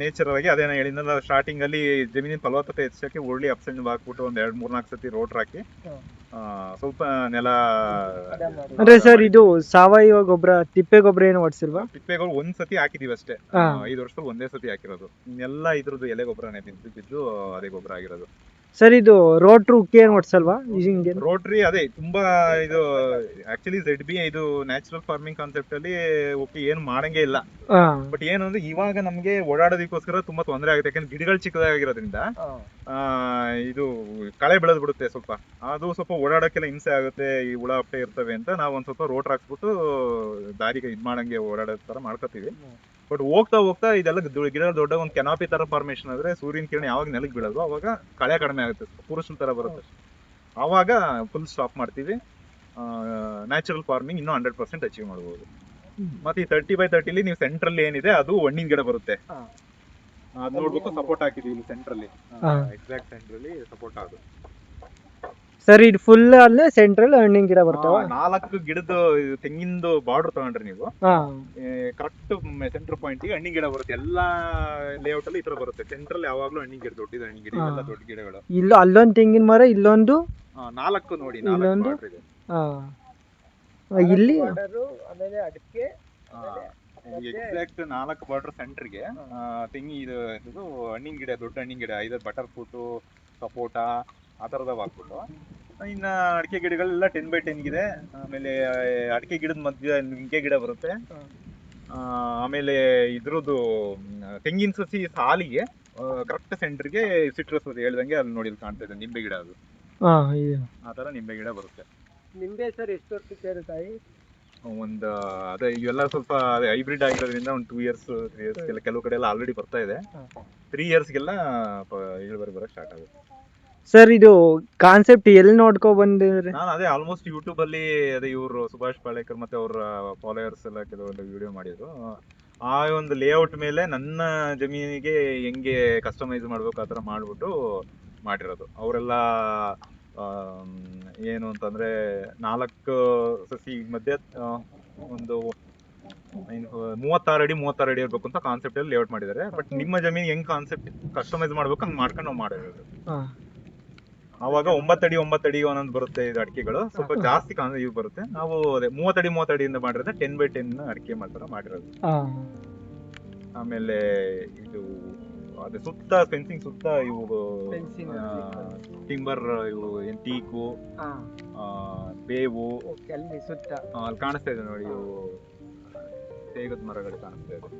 ನೇಚರ್ ಆಗಿ ಅದೇನ ಹೇಳಿದ್ನಲ್ಲ ಸ್ಟಾರ್ಟಿಂಗ್ ಅಲ್ಲಿ ಜಮೀನಿನ ಫಲವತ್ತತೆ ಹೆಚ್ಚಕ್ಕೆ ಉರುಳಿ ಅಪ್ಸಂಡ್ ಹಾಕ್ಬಿಟ್ಟು ಒಂದ್ 2-3-4 ಸತಿ ರೋಟ್ರ್ ಹಾಕಿ ಸ್ವಲ್ಪ ನೆಲ. ಅಂದ್ರೆ ಸರ್, ಇದು ಸಾವಯವ ಗೊಬ್ಬರ, ತಿಪ್ಪೆ ಗೊಬ್ಬರ ಏನು ಹೊಡ್ಸಿಲ್ವಾ? ತಿಪ್ಪೆ ಗೊಬ್ಬರ ಒಂದ್ ಸತಿ ಹಾಕಿದೀವಿ ಅಷ್ಟೇ. 5 ವರ್ಷದಲ್ಲಿ ಒಂದೇ ಸತಿ ಹಾಕಿರೋದು. ಇನ್ನೆಲ್ಲ ಇದ್ರದ್ದು ಎಲೆ ಗೊಬ್ಬರನೇ ಬಿದ್ದು ಅದೇ ಗೊಬ್ಬರ ಆಗಿರೋದು. ಸರ್, ಇದು ರೋಟ್ರು ಉಕ್ಕಿ ಏನು ಹೊಡ್ಸಲ್ವಾ? ರೋಟ್ರಿ ಅದೇ ತುಂಬಾ ಇದು ಆಕ್ಚುಲಿ ZB ಇದು ನ್ಯಾಚುರಲ್ ಫಾರ್ಮಿಂಗ್ ಕಾನ್ಸೆಪ್ಟ್ ಅಲ್ಲಿ ಉಕ್ಕಿ ಏನು ಮಾಡಂಗೆ ಇಲ್ಲ. ಬಟ್ ಏನು ಅಂದ್ರೆ ಇವಾಗ ನಮ್ಗೆ ಓಡಾಡೋದಕ್ಕೋಸ್ಕರ ತುಂಬಾ ತೊಂದರೆ ಆಗುತ್ತೆ. ಯಾಕಂದ್ರೆ ಗಿಡಗಳು ಚಿಕ್ಕದಾಗಿರೋದ್ರಿಂದ ಇದು ಕಳೆ ಬೆಳೆದ್ ಬಿಡುತ್ತೆ ಸ್ವಲ್ಪ. ಅದು ಸ್ವಲ್ಪ ಓಡಾಡಕ್ಕೆಲ್ಲ ಹಿಂಸೆ ಆಗುತ್ತೆ, ಈ ಹುಳ ಹಪ್ಪೆ ಇರ್ತವೆ ಅಂತ ನಾವು ಒಂದ್ ಸ್ವಲ್ಪ ರೋಟ್ರ್ ಹಾಕ್ಸ್ಬಿಟ್ಟು ದಾರಿಗೆ ಇದ್ ಮಾಡಂಗೆ ಓಡಾಡೋ ತರ ಮಾಡ್ಕೋತೀವಿ. ಬಟ್ ಹೋಗ್ತಾ ಇದೆಲ್ಲ ಗಿಡ ದೊಡ್ಡ ಒಂದು ಕೆನಾಪಿ ತರ ಫಾರ್ಮೇಶನ್ ಆದ್ರೆ ಸೂರ್ಯನ ಕಿರಣ ಯಾವಾಗ ನೆಲಕ್ಕೆ ಬೀಳೋದು ಅವಾಗ ಕಳೆ ಕಡಿಮೆ ಆಗುತ್ತೆ, ಪುರುಷನ ತರ ಬರುತ್ತೆ. ಆವಾಗ ಫುಲ್ ಸ್ಟಾಪ್ ಮಾಡ್ತೀವಿ. ನ್ಯಾಚುರಲ್ ಫಾರ್ಮಿಂಗ್ ಇನ್ನೂ 100% ಅಚೀವ್ ಮಾಡ್ಬೋದು. ಮತ್ತೆ ಈ 30x30 ನೀವು ಸೆಂಟ್ರಲ್ಲಿ ಏನಿದೆ ಅದು ಹಣ್ಣಿನ ಗಿಡ ಬರುತ್ತೆ. ಅದ್ ನೋಡ್ಬೇಕು, ಸಪೋರ್ಟ್ ಹಾಕಿದೀವಿ ಇಲ್ಲಿ ಸೆಂಟ್ರಲ್ಲಿ, ಎಕ್ಸಾಕ್ಟ್ ಸೆಂಟ್ರಲ್ಲಿ ಸಪೋರ್ಟ್ ಆಗುತ್ತೆ. ಸರ್ ಇದು ಫುಲ್ ಅಲ್ಲೇ ಸೆಂಟ್ರಲ್ ಹಣ್ಣಿನ ಗಿಡ ಬರ್ತಾವ? 4 ಗಿಡದ ತೆಂಗಿಂದು ಬಾರ್ಡರ್ ತಗೊಂಡ್ರೆ ನೀವು ಹಾ ಕರೆಕ್ಟ್ ಸೆಂಟರ್ ಪಾಯಿಂಟ್ ಗೆ ಹಣ್ಣಿನ ಗಿಡ ಬರುತ್ತೆ. ಎಲ್ಲಾ ಲೇಔಟ್ ಅಲ್ಲಿ ಈ ತರ ಬರುತ್ತೆ. ಸೆಂಟ್ರಲ್ ಯಾವಾಗ್ಲೂ ಹಣ್ಣಿನ ಗಿಡ, ದೊಡ್ಡದ ಹಣ್ಣಿನ ಗಿಡ, ಇವೆಲ್ಲ ದೊಡ್ಡ ಗಿಡಗಳು. ಇಲ್ಲ ಅಲ್ಲೊಂದು ತೆಂಗಿನ ಮರ, ಇಲ್ಲೊಂದು 4 ನೋಡಿ, ಇಲ್ಲೊಂದು? 4 ಇದೆ. ಇಲ್ಲಿ ಆಮೇಲೆ ಅಡಿಕೆ ಎಕ್ಸಾಕ್ಟ್ 4 ಬಾರ್ಡರ್ ಸೆಂಟರ್ಗೆ ತೆಂಗಿ ಇದು ಹಣ್ಣಿನ ಗಿಡ, ದೊಡ್ಡ ಹಣ್ಣಿನ ಗಿಡ, ಇದು ಬಟರ್ ಫ್ರೂಟ್, ಸಪೋಟ ಆ ತರದವ್ ಹಾಕ್ಬಿಟ್ಟು, ಇನ್ನ ಅಡಿಕೆ ಗಿಡಗಳೆಲ್ಲ 10x10 ಇದೆ. ಆಮೇಲೆ ಅಡಿಕೆ ಗಿಡದ ಮಧ್ಯ ನುಗ್ಗೆ ಗಿಡ ಬರುತ್ತೆ. ಆಮೇಲೆ ಇದ್ರದ್ದು ತೆಂಗಿನ ಸಸಿ ಸಾಲಿಗೆ ಕರೆಕ್ಟ್ ಸೆಂಟರ್ಗೆ ಸಿಟ್ರಸ್ ಹೇಳ್ದಂಗೆ ಅಲ್ಲಿ ನೋಡಿ ಕಾಣ್ತಾ ಇದೆ, ನಿಂಬೆ ಗಿಡ. ಅದು ಆ ತರ ನಿಂಬೆ ಗಿಡ ಬರುತ್ತೆ. ನಿಂಬೆ ಸರ್ ಎಷ್ಟು ವರ್ಷಕ್ಕೆ ಇರುತ್ತಾಯಿ? ಒಂದು ಅದೇ ಇವೆಲ್ಲ ಸ್ವಲ್ಪ ಹೈಬ್ರಿಡ್ ಆಗಿರೋದ್ರಿಂದ ಒಂದು 2 ಇಯರ್ಸ್ 3 ಇಯರ್ಸ್ ಎಲ್ಲ, ಕೆಲವು ಕಡೆ ಎಲ್ಲ ಆಲ್ರೆಡಿ ಬರ್ತಾ ಇದೆ. 3 ಇಯರ್ಸ್ಗೆಲ್ಲ ಇಳುವರಿ ಬರೋಕ್ಕೆ ಸ್ಟಾರ್ಟ್ ಆಗುತ್ತೆ. ಸರ್ ಇದು ಕಾನ್ಸೆಪ್ಟ್ ಎಲ್ಲಿ ನೋಡ್ಕೊ ಬಂದಿರಿ? ನಾನು ಅದೇ ಆಲ್ಮೋಸ್ಟ್ ಯೂಟ್ಯೂಬ್ ಅಲ್ಲಿ ಅದೇ ಇವರು ಸುಭಾಷ್ ಪಾಳೇಕರ್ ಮತ್ತೆ ಅವ್ರ ಫಾಲೋವರ್ಸ್ ಎಲ್ಲ ಕೆಲವೊಂದು ವಿಡಿಯೋ ಮಾಡಿದ್ರು. ಆ ಒಂದು ಲೇಔಟ್ ಮೇಲೆ ನನ್ನ ಜಮೀನಿಗೆ ಹೆಂಗೆ ಕಸ್ಟಮೈಸ್ ಮಾಡ್ಬೇಕು ಆ ಥರ ಮಾಡ್ಬಿಟ್ಟು ಮಾಡಿರೋದು. ಅವರೆಲ್ಲ ಏನು ಅಂತಂದ್ರೆ 4 ಸಸಿ ಮಧ್ಯೆ ಒಂದು 36 ಅಡಿ ಇರ್ಬೇಕು ಅಂತ ಕಾನ್ಸೆಪ್ಟ್ ಅಲ್ಲಿ ಲೇಔಟ್ ಮಾಡಿದ್ದಾರೆ. ಬಟ್ ನಿಮ್ಮ ಜಮೀನ್ ಹೆಂಗ್ ಕಾನ್ಸೆಪ್ಟ್ ಕಸ್ಟಮೈಸ್ ಮಾಡ್ಬೇಕು ಹಂಗ್ ಮಾಡ್ಕೊಂಡು ನಾವು ಮಾಡಿರೋದು. ಅವಾಗ 9 ಅಡಿ ಒಂದೊಂದು ಬರುತ್ತೆ ಇದು ಅಡಿಕೆಗಳು, ಸ್ವಲ್ಪ ಜಾಸ್ತಿ ಇವು ಬರುತ್ತೆ. ನಾವು ಅದೇ 30 ಅಡಿಯಿಂದ ಮಾಡಿರೋದು 10x10 ಅಡಿಕೆ ಮಾತ್ರ ಮಾಡಿರೋದು. ಆಮೇಲೆ ಇದು ಅದೇ ಸುತ್ತ ಫೆನ್ಸಿಂಗ್ ಸುತ್ತ ಇವು ಟಿಂಬರ್, ಇವು ಟೀಕು, ಬೇವು ಸುತ್ತ ಅಲ್ಲಿ ಕಾಣಿಸ್ತಾ ಇದೆ ನೋಡಿ, ಇವು ತೇಗದ ಮರಗಳು ಕಾಣಿಸ್ತಾ ಇದೆ.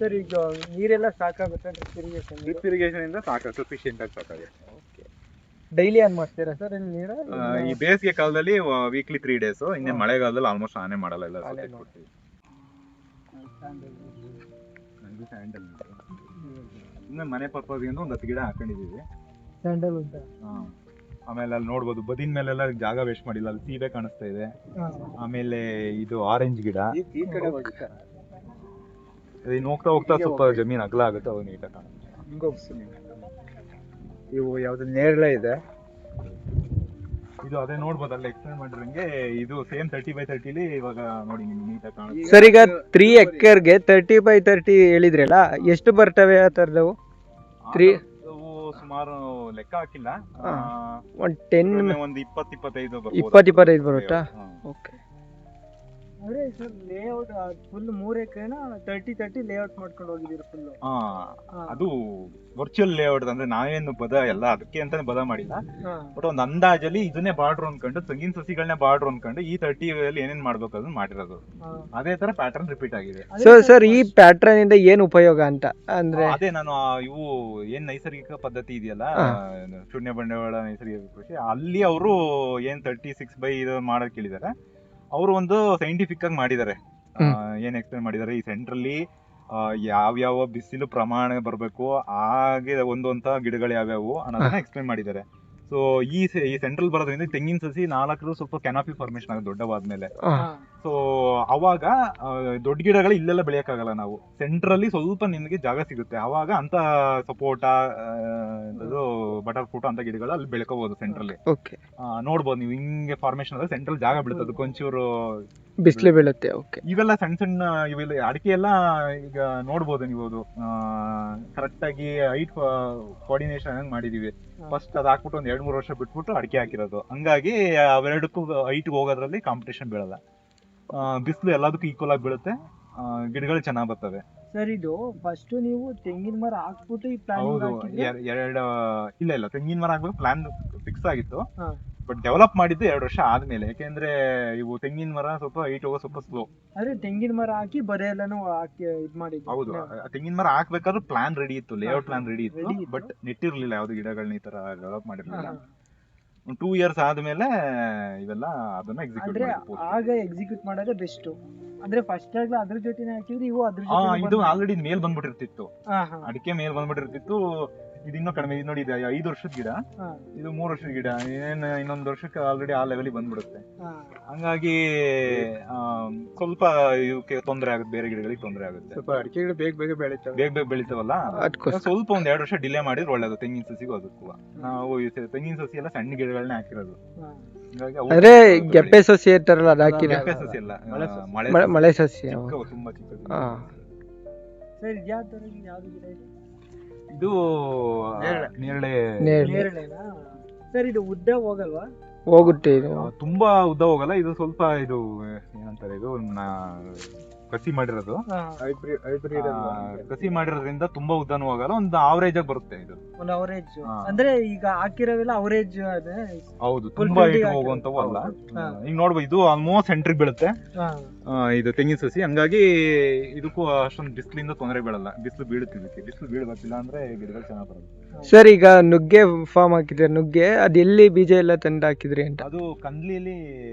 ಸರ್ ಈಗ ನೀರೆಲ್ಲ ಸಾಕಾಗುತ್ತೆ ಡ್ರಿಪ್ ಇರಿಗೇಷನ್ ಇಂದ ಸಫಿಶಿಯಂಟ್ ಆಗಿ ಸಾಕಾಗುತ್ತೆ. ಡೈಲಿ ಆನ್ ಮಾಡ್ತೀರಾ ಸರ್ ನೀರು? ಈ ಬೇಸಿಗೆ ಕಾಲದಲ್ಲಿ ವೀಕ್ಲಿ 3 ಡೇಸ್, ಇನ್ನೇ ಮಳೆಗಾಲದಲ್ಲಿ ಆಲ್ಮೋಸ್ಟ್ ಆನೆ ಮಾಡಲ್ಲ. ಎಲ್ಲ ಇನ್ನು ಮನೆ ಪರ್ಪಸ್ಗೆ ಒಂದು 10 ಗಿಡ ಹಾಕೊಂಡಿದೀವಿ. ಸ್ಯಾಂಡಲ್ವುಡ್. ಆಮೇಲೆ ಅಲ್ಲಿ ನೋಡ್ಬೋದು ಬದಿನ ಮೇಲೆಲ್ಲ ಜಾಗ ವೇಸ್ಟ್ ಮಾಡಿಲ್ಲ, ಅಲ್ಲಿ ಸೀಬೆ ಕಾಣಿಸ್ತಾ ಇದೆ. ಆಮೇಲೆ ಇದು ಆರೆಂಜ್ ಗಿಡ. ಇನ್ನು ಹೋಗ್ತಾ ಸ್ವಲ್ಪ ಜಮೀನ್ ಅಗಲ ಆಗುತ್ತೆ, ಅವಾಗ ನೀಟಾಗಿ ಕಾಣುತ್ತೆ. ಇವು ಯಾವ್ದು ನೇರಳೆ ಇದೆ, ಇದು ಅದೇ ನೋಡ್ಬೋದು ಅಲ್ಲಿ ಎಕ್ಸ್ಪ್ಲೇನ್ ಮಾಡಿರಂಗೆ ಇದು ಸೇಮ್ 30x30 ಇವಾಗ ನೋಡಿ ನೀಟಾಗಿ ಕಾಣುತ್ತೆ. ಸರ್ ಈಗ 3 ಎಕರ್ಗೆ 30x30 ಹೇಳಿದ್ರಲ್ಲ, ಎಷ್ಟು ಬರ್ತವೆ ಆ ತರದವು? 3 ಸುಮಾರು ಲೆಕ್ಕ ಹಾಕಿಲ್ಲ, ಒಂದು 10 ಒಂದು 20-25 20-25 ಬರುತ್ತಾ? ಓಕೆ. ಅಂದ್ರೆ sir layout full 3 ಎಕರೆನ 30x30 layout ಮಾಡ್ಕೊಂಡು ಹೋಗಿದ್ದೀರಿ ಫುಲ್? ಅದು ವರ್ಚುವಲ್ ಲೇಔಟ್, ಅಂದ್ರೆ ನಾವೇನು ಬದ ಎಲ್ಲ ಅದಕ್ಕೆ ಅಂತಾನೆ ಬದ ಮಾಡಿಲ್ಲ. ಬಟ್ ಒಂದು ಅಂದಾಜಲ್ಲಿ ಇದನ್ನೇ ಬಾರ್ಡರ್ ಅನ್ಕೊಂಡು, ತೆಂಗಿನ ಸಸಿಗಳನ್ನೇ ಬಾರ್ಡರ್ ಅನ್ಕೊಂಡು ಈ 30 ಅಲ್ಲಿ ಏನೇನ್ ಮಾಡ್ಬೇಕು ಅದನ್ನ ಮಾಡಿರೋದು. ಅದೇ ತರ ಪ್ಯಾಟರ್ನ್ ರಿಪೀಟ್ ಆಗಿದೆ. ಸರ್ ಈ ಪ್ಯಾಟರ್ನ್ ಇಂದ ಏನ್ ಉಪಯೋಗ ಅಂತ ಅಂದ್ರೆ? ಅದೇ ನಾನು ಇವು ಏನ್ ನೈಸರ್ಗಿಕ ಪದ್ಧತಿ ಇದೆಯಲ್ಲ, ಶೂನ್ಯ ಬಂಡವಾಳ ನೈಸರ್ಗಿಕ ಕೃಷಿ, ಅಲ್ಲಿ ಅವರು ಏನ್ 36 ಇದು ಮಾಡೋದ್ ಕೇಳಿದಾರೆ. ಅವರು ಒಂದು ಸೈಂಟಿಫಿಕ್ ಆಗಿ ಮಾಡಿದ್ದಾರೆ. ಏನ್ ಎಕ್ಸ್ಪ್ಲೇನ್ ಮಾಡಿದ್ದಾರೆ, ಈ ಸೆಂಟ್ರಲ್ಲಿ ಯಾವ್ಯಾವ ಬಿಸಿಲು ಪ್ರಮಾಣ ಬರಬೇಕು, ಹಾಗೆ ಒಂದೊಂತ ಗಿಡಗಳು ಯಾವ್ಯಾವು ಅನ್ನೋದನ್ನ ಎಕ್ಸ್ಪ್ಲೇನ್ ಮಾಡಿದ್ದಾರೆ. ಸೊ ಈ ಸೆಂಟ್ರಲ್ ಬರೋದ್ರಿಂದ ತೆಂಗಿನ ಸಸಿ 4 ಸ್ವಲ್ಪ ಕೆನಾಪಿ ಫಾರ್ಮೇಶನ್ ಆಗುತ್ತೆ ದೊಡ್ಡವಾದ್ಮೇಲೆ. ಸೊ ಅವಾಗ ದೊಡ್ಡ ಗಿಡಗಳು ಇಲ್ಲೆಲ್ಲ ಬೆಳೆಯಕ್ಕಾಗಲ್ಲ. ನಾವು ಸೆಂಟ್ರಲ್ಲಿ ಸ್ವಲ್ಪ ನಿಮ್ಗೆ ಜಾಗ ಸಿಗುತ್ತೆ, ಅವಾಗ ಅಂತ ಸಪೋಟ, ಬಟರ್ ಫ್ರೂಟ್ ಅಂತ ಗಿಡಗಳು ಅಲ್ಲಿ ಬೆಳ್ಕೋಬಹುದು ಸೆಂಟ್ರಲ್ಲಿ. ನೋಡ್ಬೋದು ನೀವು ಹಿಂಗೆ ಫಾರ್ಮೇಶನ್ ಆದ್ರೆ ಸೆಂಟ್ರಲ್ ಜಾಗ ಬೀಳುತ್ತೆ, ಅದಕ್ಕೆ ಒಂಚೂರು ಬಿಸಿಲು ಬೀಳುತ್ತೆ. ಇವೆಲ್ಲ ಸಣ್ಣ ಇವೆಲ್ಲ ಅಡಿಕೆ ಎಲ್ಲ ಈಗ ನೋಡ್ಬೋದು ನೀವು, ಅದು ಕರೆಕ್ಟ್ ಆಗಿ ಹೈಟ್ ಕೋಆರ್ಡಿನೇಷನ್ ಮಾಡಿದೀವಿ. ಫಸ್ಟ್ ಅದ್ ಹಾಕ್ಬಿಟ್ಟು ಒಂದ್ 2-3 ವರ್ಷ ಬಿಟ್ಬಿಟ್ಟು ಅಡಿಕೆ ಹಾಕಿರೋದು. ಹಂಗಾಗಿ ಅವೆರಡಕ್ಕೂ ಹೈಟ್ ಹೋಗೋದ್ರಲ್ಲಿ ಕಾಂಪಿಟೇಷನ್ ಬೀಳಲ್ಲ, ಬಿಸಿಲು ಎಲ್ಲದಕ್ಕೂ ಈಕ್ವಲ್ ಆಗಿ ಬೀಳುತ್ತೆ, ಗಿಡಗಳು ಚೆನ್ನಾಗ್ ಬರ್ತವೆ. ಸರ್ ಇದು ಫಸ್ಟ್ ನೀವು ತೆಂಗಿನ ಮರ ಹಾಕ್ಬಿಟ್ಟು ಈ ಪ್ಲಾನ್? ಹೌದು, ಇಲ್ಲ ತೆಂಗಿನ ಮರ ಹಾಕ್ಬೇಕು ಪ್ಲಾನ್ ಫಿಕ್ಸ್ ಆಗಿತ್ತು. ಬಟ್ ಡೆವಲಪ್ ಮಾಡಿದ್ದು 2 ವರ್ಷ ಆದ್ಮೇಲೆ, ಯಾಕೆಂದ್ರೆ ಇವು ತೆಂಗಿನ ಮರ ಸ್ವಲ್ಪ ಹೈಟ್ ಹೋಗೋ ಸ್ವಲ್ಪ ಸ್ಲೋ. ಅದೇ ತೆಂಗಿನ ಮರ ಹಾಕಿ ಬರೀ ಎಲ್ಲಾನು ಹಾಕಿ ಇದ್ ಮಾಡಿದ್ದು. ಹೌದು, ತೆಂಗಿನ ಮರ ಹಾಕ್ಬೇಕಾದ್ರೂ ಪ್ಲಾನ್ ರೆಡಿ ಇತ್ತು, ಲೇಔಟ್ ಪ್ಲಾನ್ ರೆಡಿ ಇತ್ತು. ಬಟ್ ನೆಟ್ಟಿರ್ಲಿಲ್ಲ ಯಾವ್ದು ಗಿಡಗಳನ್ನ ಈ ತರ ಡೆವಲಪ್ ಮಾಡಿರ್ಲಿಲ್ಲ. 2 ಇಯರ್ಸ್ ಆದ್ಮೇಲೆ ಇವೆಲ್ಲ ಅದನ್ನ ಎಕ್ಸಿಕ್ಯೂಟ್ ಮಾಡೋದೇ ಬೆಸ್ಟ್. ಅಂದ್ರೆ ಫಸ್ಟ್ ಆಗಿ ಅದ್ರ ಜೊತೆನೆ ಹಾಕಿದ್ರೆ ಇವು ಅದ್ರ ಇದು ಆಲ್ರೆಡಿ ಮೇಲ್ ಬಂದ್ಬಿಟ್ಟಿರ್ತಿತ್ತು, ಅಡಿಕೆ ಮೇಲ್ ಬಂದ್ಬಿಟ್ಟಿರ್ತಿತ್ತು. ಇದು ಇನ್ನೂ ಕಡಿಮೆ. ಇದು ನೋಡಿ, ಇದು 5 ವರ್ಷದ ಗಿಡ, ಹಾ, ಇದು 3 ವರ್ಷದ ಗಿಡ. ಇನ್ನೊಂದು ವರ್ಷಕ್ಕೆ ಆಲ್ರೆಡಿ ಆ ಲೆವೆಲಿಗೆ ಬಂದ್ಬಿಡುತ್ತೆ. ಹಾ. ಹಂಗಾಗಿ ಸ್ವಲ್ಪ ಇವಕ್ಕೆ ತೊಂದರೆ ಆಗುತ್ತೆ, ಬೇರೆ ಗಿಡಗಳಿಗೆ ತೊಂದರೆ ಆಗುತ್ತೆ. ಸ್ವಲ್ಪ ಅಡಿಕೆ ಗಿಡ ಬೇಗ ಬೇಗ ಬೆಳೀತವೆ. ಬೇಗ ಬೇಗ ಬೆಳಿತಾವಲ್ಲ, ಅದಕ್ಕೋಸ್ಕರ ಸ್ವಲ್ಪ ಒಂದ್ 2 ವರ್ಷ ಡಿಲೇ ಮಾಡಿದ್ರೆ ಒಳ್ಳೇದು ತೆಂಗಿನ ಸಸಿಗೂ ಅದಕ್ಕೂ. ನಾವು ಈ ತೆಂಗಿನ ಸಸಿ ಎಲ್ಲ ಸಣ್ಣ ಗಿಡಗಳನ್ನ ಹಾಕಿರೋದು. ಹಂಗಾಗಿ ಅವು ಅಂದ್ರೆ ಗೆಪ್ಪೆ ಸಸಿ ಇರ್ತಾರಲ್ಲ ಅದು ಹಾಕಿರಿ. ಗೆಪ್ಪೆ ಸಸಿ ಅಲ್ಲ, ಮಳೆ ಸಸಿ. ಚಿಕ್ಕವು, ತುಂಬಾ ಚಿಕ್ಕದು. ಸರ್ ಇದು ಯಾವ ತರ, ಯಾವ್ದು ಗಿಡ ಇದು? ಇದು ನೇರಳೆ. ನೇರಳೆನಾ ಸರ್? ಇದು ಉದ್ದ ಹೋಗಲ್ವಾ? ಹೋಗುತ್ತೆ ಇದು. ತುಂಬಾ ಉದ್ದ ಹೋಗಲ್ಲ. ಇದು ಸ್ವಲ್ಪ ಇದು ಏನಂತಾರೆ, ಇದು ಕಸಿ ಮಾಡಿರೋದು. ಕಸಿ ಮಾಡಿರೋದ್ರಿಂದ ತುಂಬಾ ಉದ್ದನೂ ಹೋಗಲ್ಲ, ಒಂದು ಆವರೇಜ್ ಆಗಿ ಬರುತ್ತೆ. ಇದು ಒಂದು ಅವರೇಜ್ ಅಂದ್ರೆ ಈಗ ಹಾಕಿರೋವೆಲ್ಲ ಅವರೇಜ್ ಅದೇ. ಹೌದು, ತುಂಬಾ ಹೈಟ್ ಹೋಗುವಂತವು ಅಲ್ಲ. ಈಗ ನೋಡ್ಬೋದು, ಇದು ಆಲ್ಮೋಸ್ಟ್ ಸೆಂಟ್ರಿಗೆ ಬೀಳುತ್ತೆ ಇದು ತೆಂಗಿನ ಸಸಿ. ಹಂಗಾಗಿ ಇದಕ್ಕೂ ಅಷ್ಟೊಂದು ಬಿಸಿಲಿಂದ ತೊಂದರೆ ಬೀಳಲ್ಲ. ಬಿಸಿಲು ಬೀಳುತ್ತೆ, ಇದಕ್ಕೆ ಬಿಸಿಲು ಬೀಳಬೇಕಿಲ್ಲ ಅಂದ್ರೆ ಗಿಡಗಳು ಚೆನ್ನಾಗಿ ಬರುತ್ತೆ. ಸರ್ ಈಗ ನುಗ್ಗೆ ಫಾರ್ಮ್ ಹಾಕಿದ್ರೆ, ನುಗ್ಗೆ ಅದು ಎಲ್ಲಿ ಬೀಜ ಎಲ್ಲ ತಂದು ಹಾಕಿದ್ರಿ ಅಂತ? ಅದು ಕಂದ್ಲಿಯಲ್ಲಿ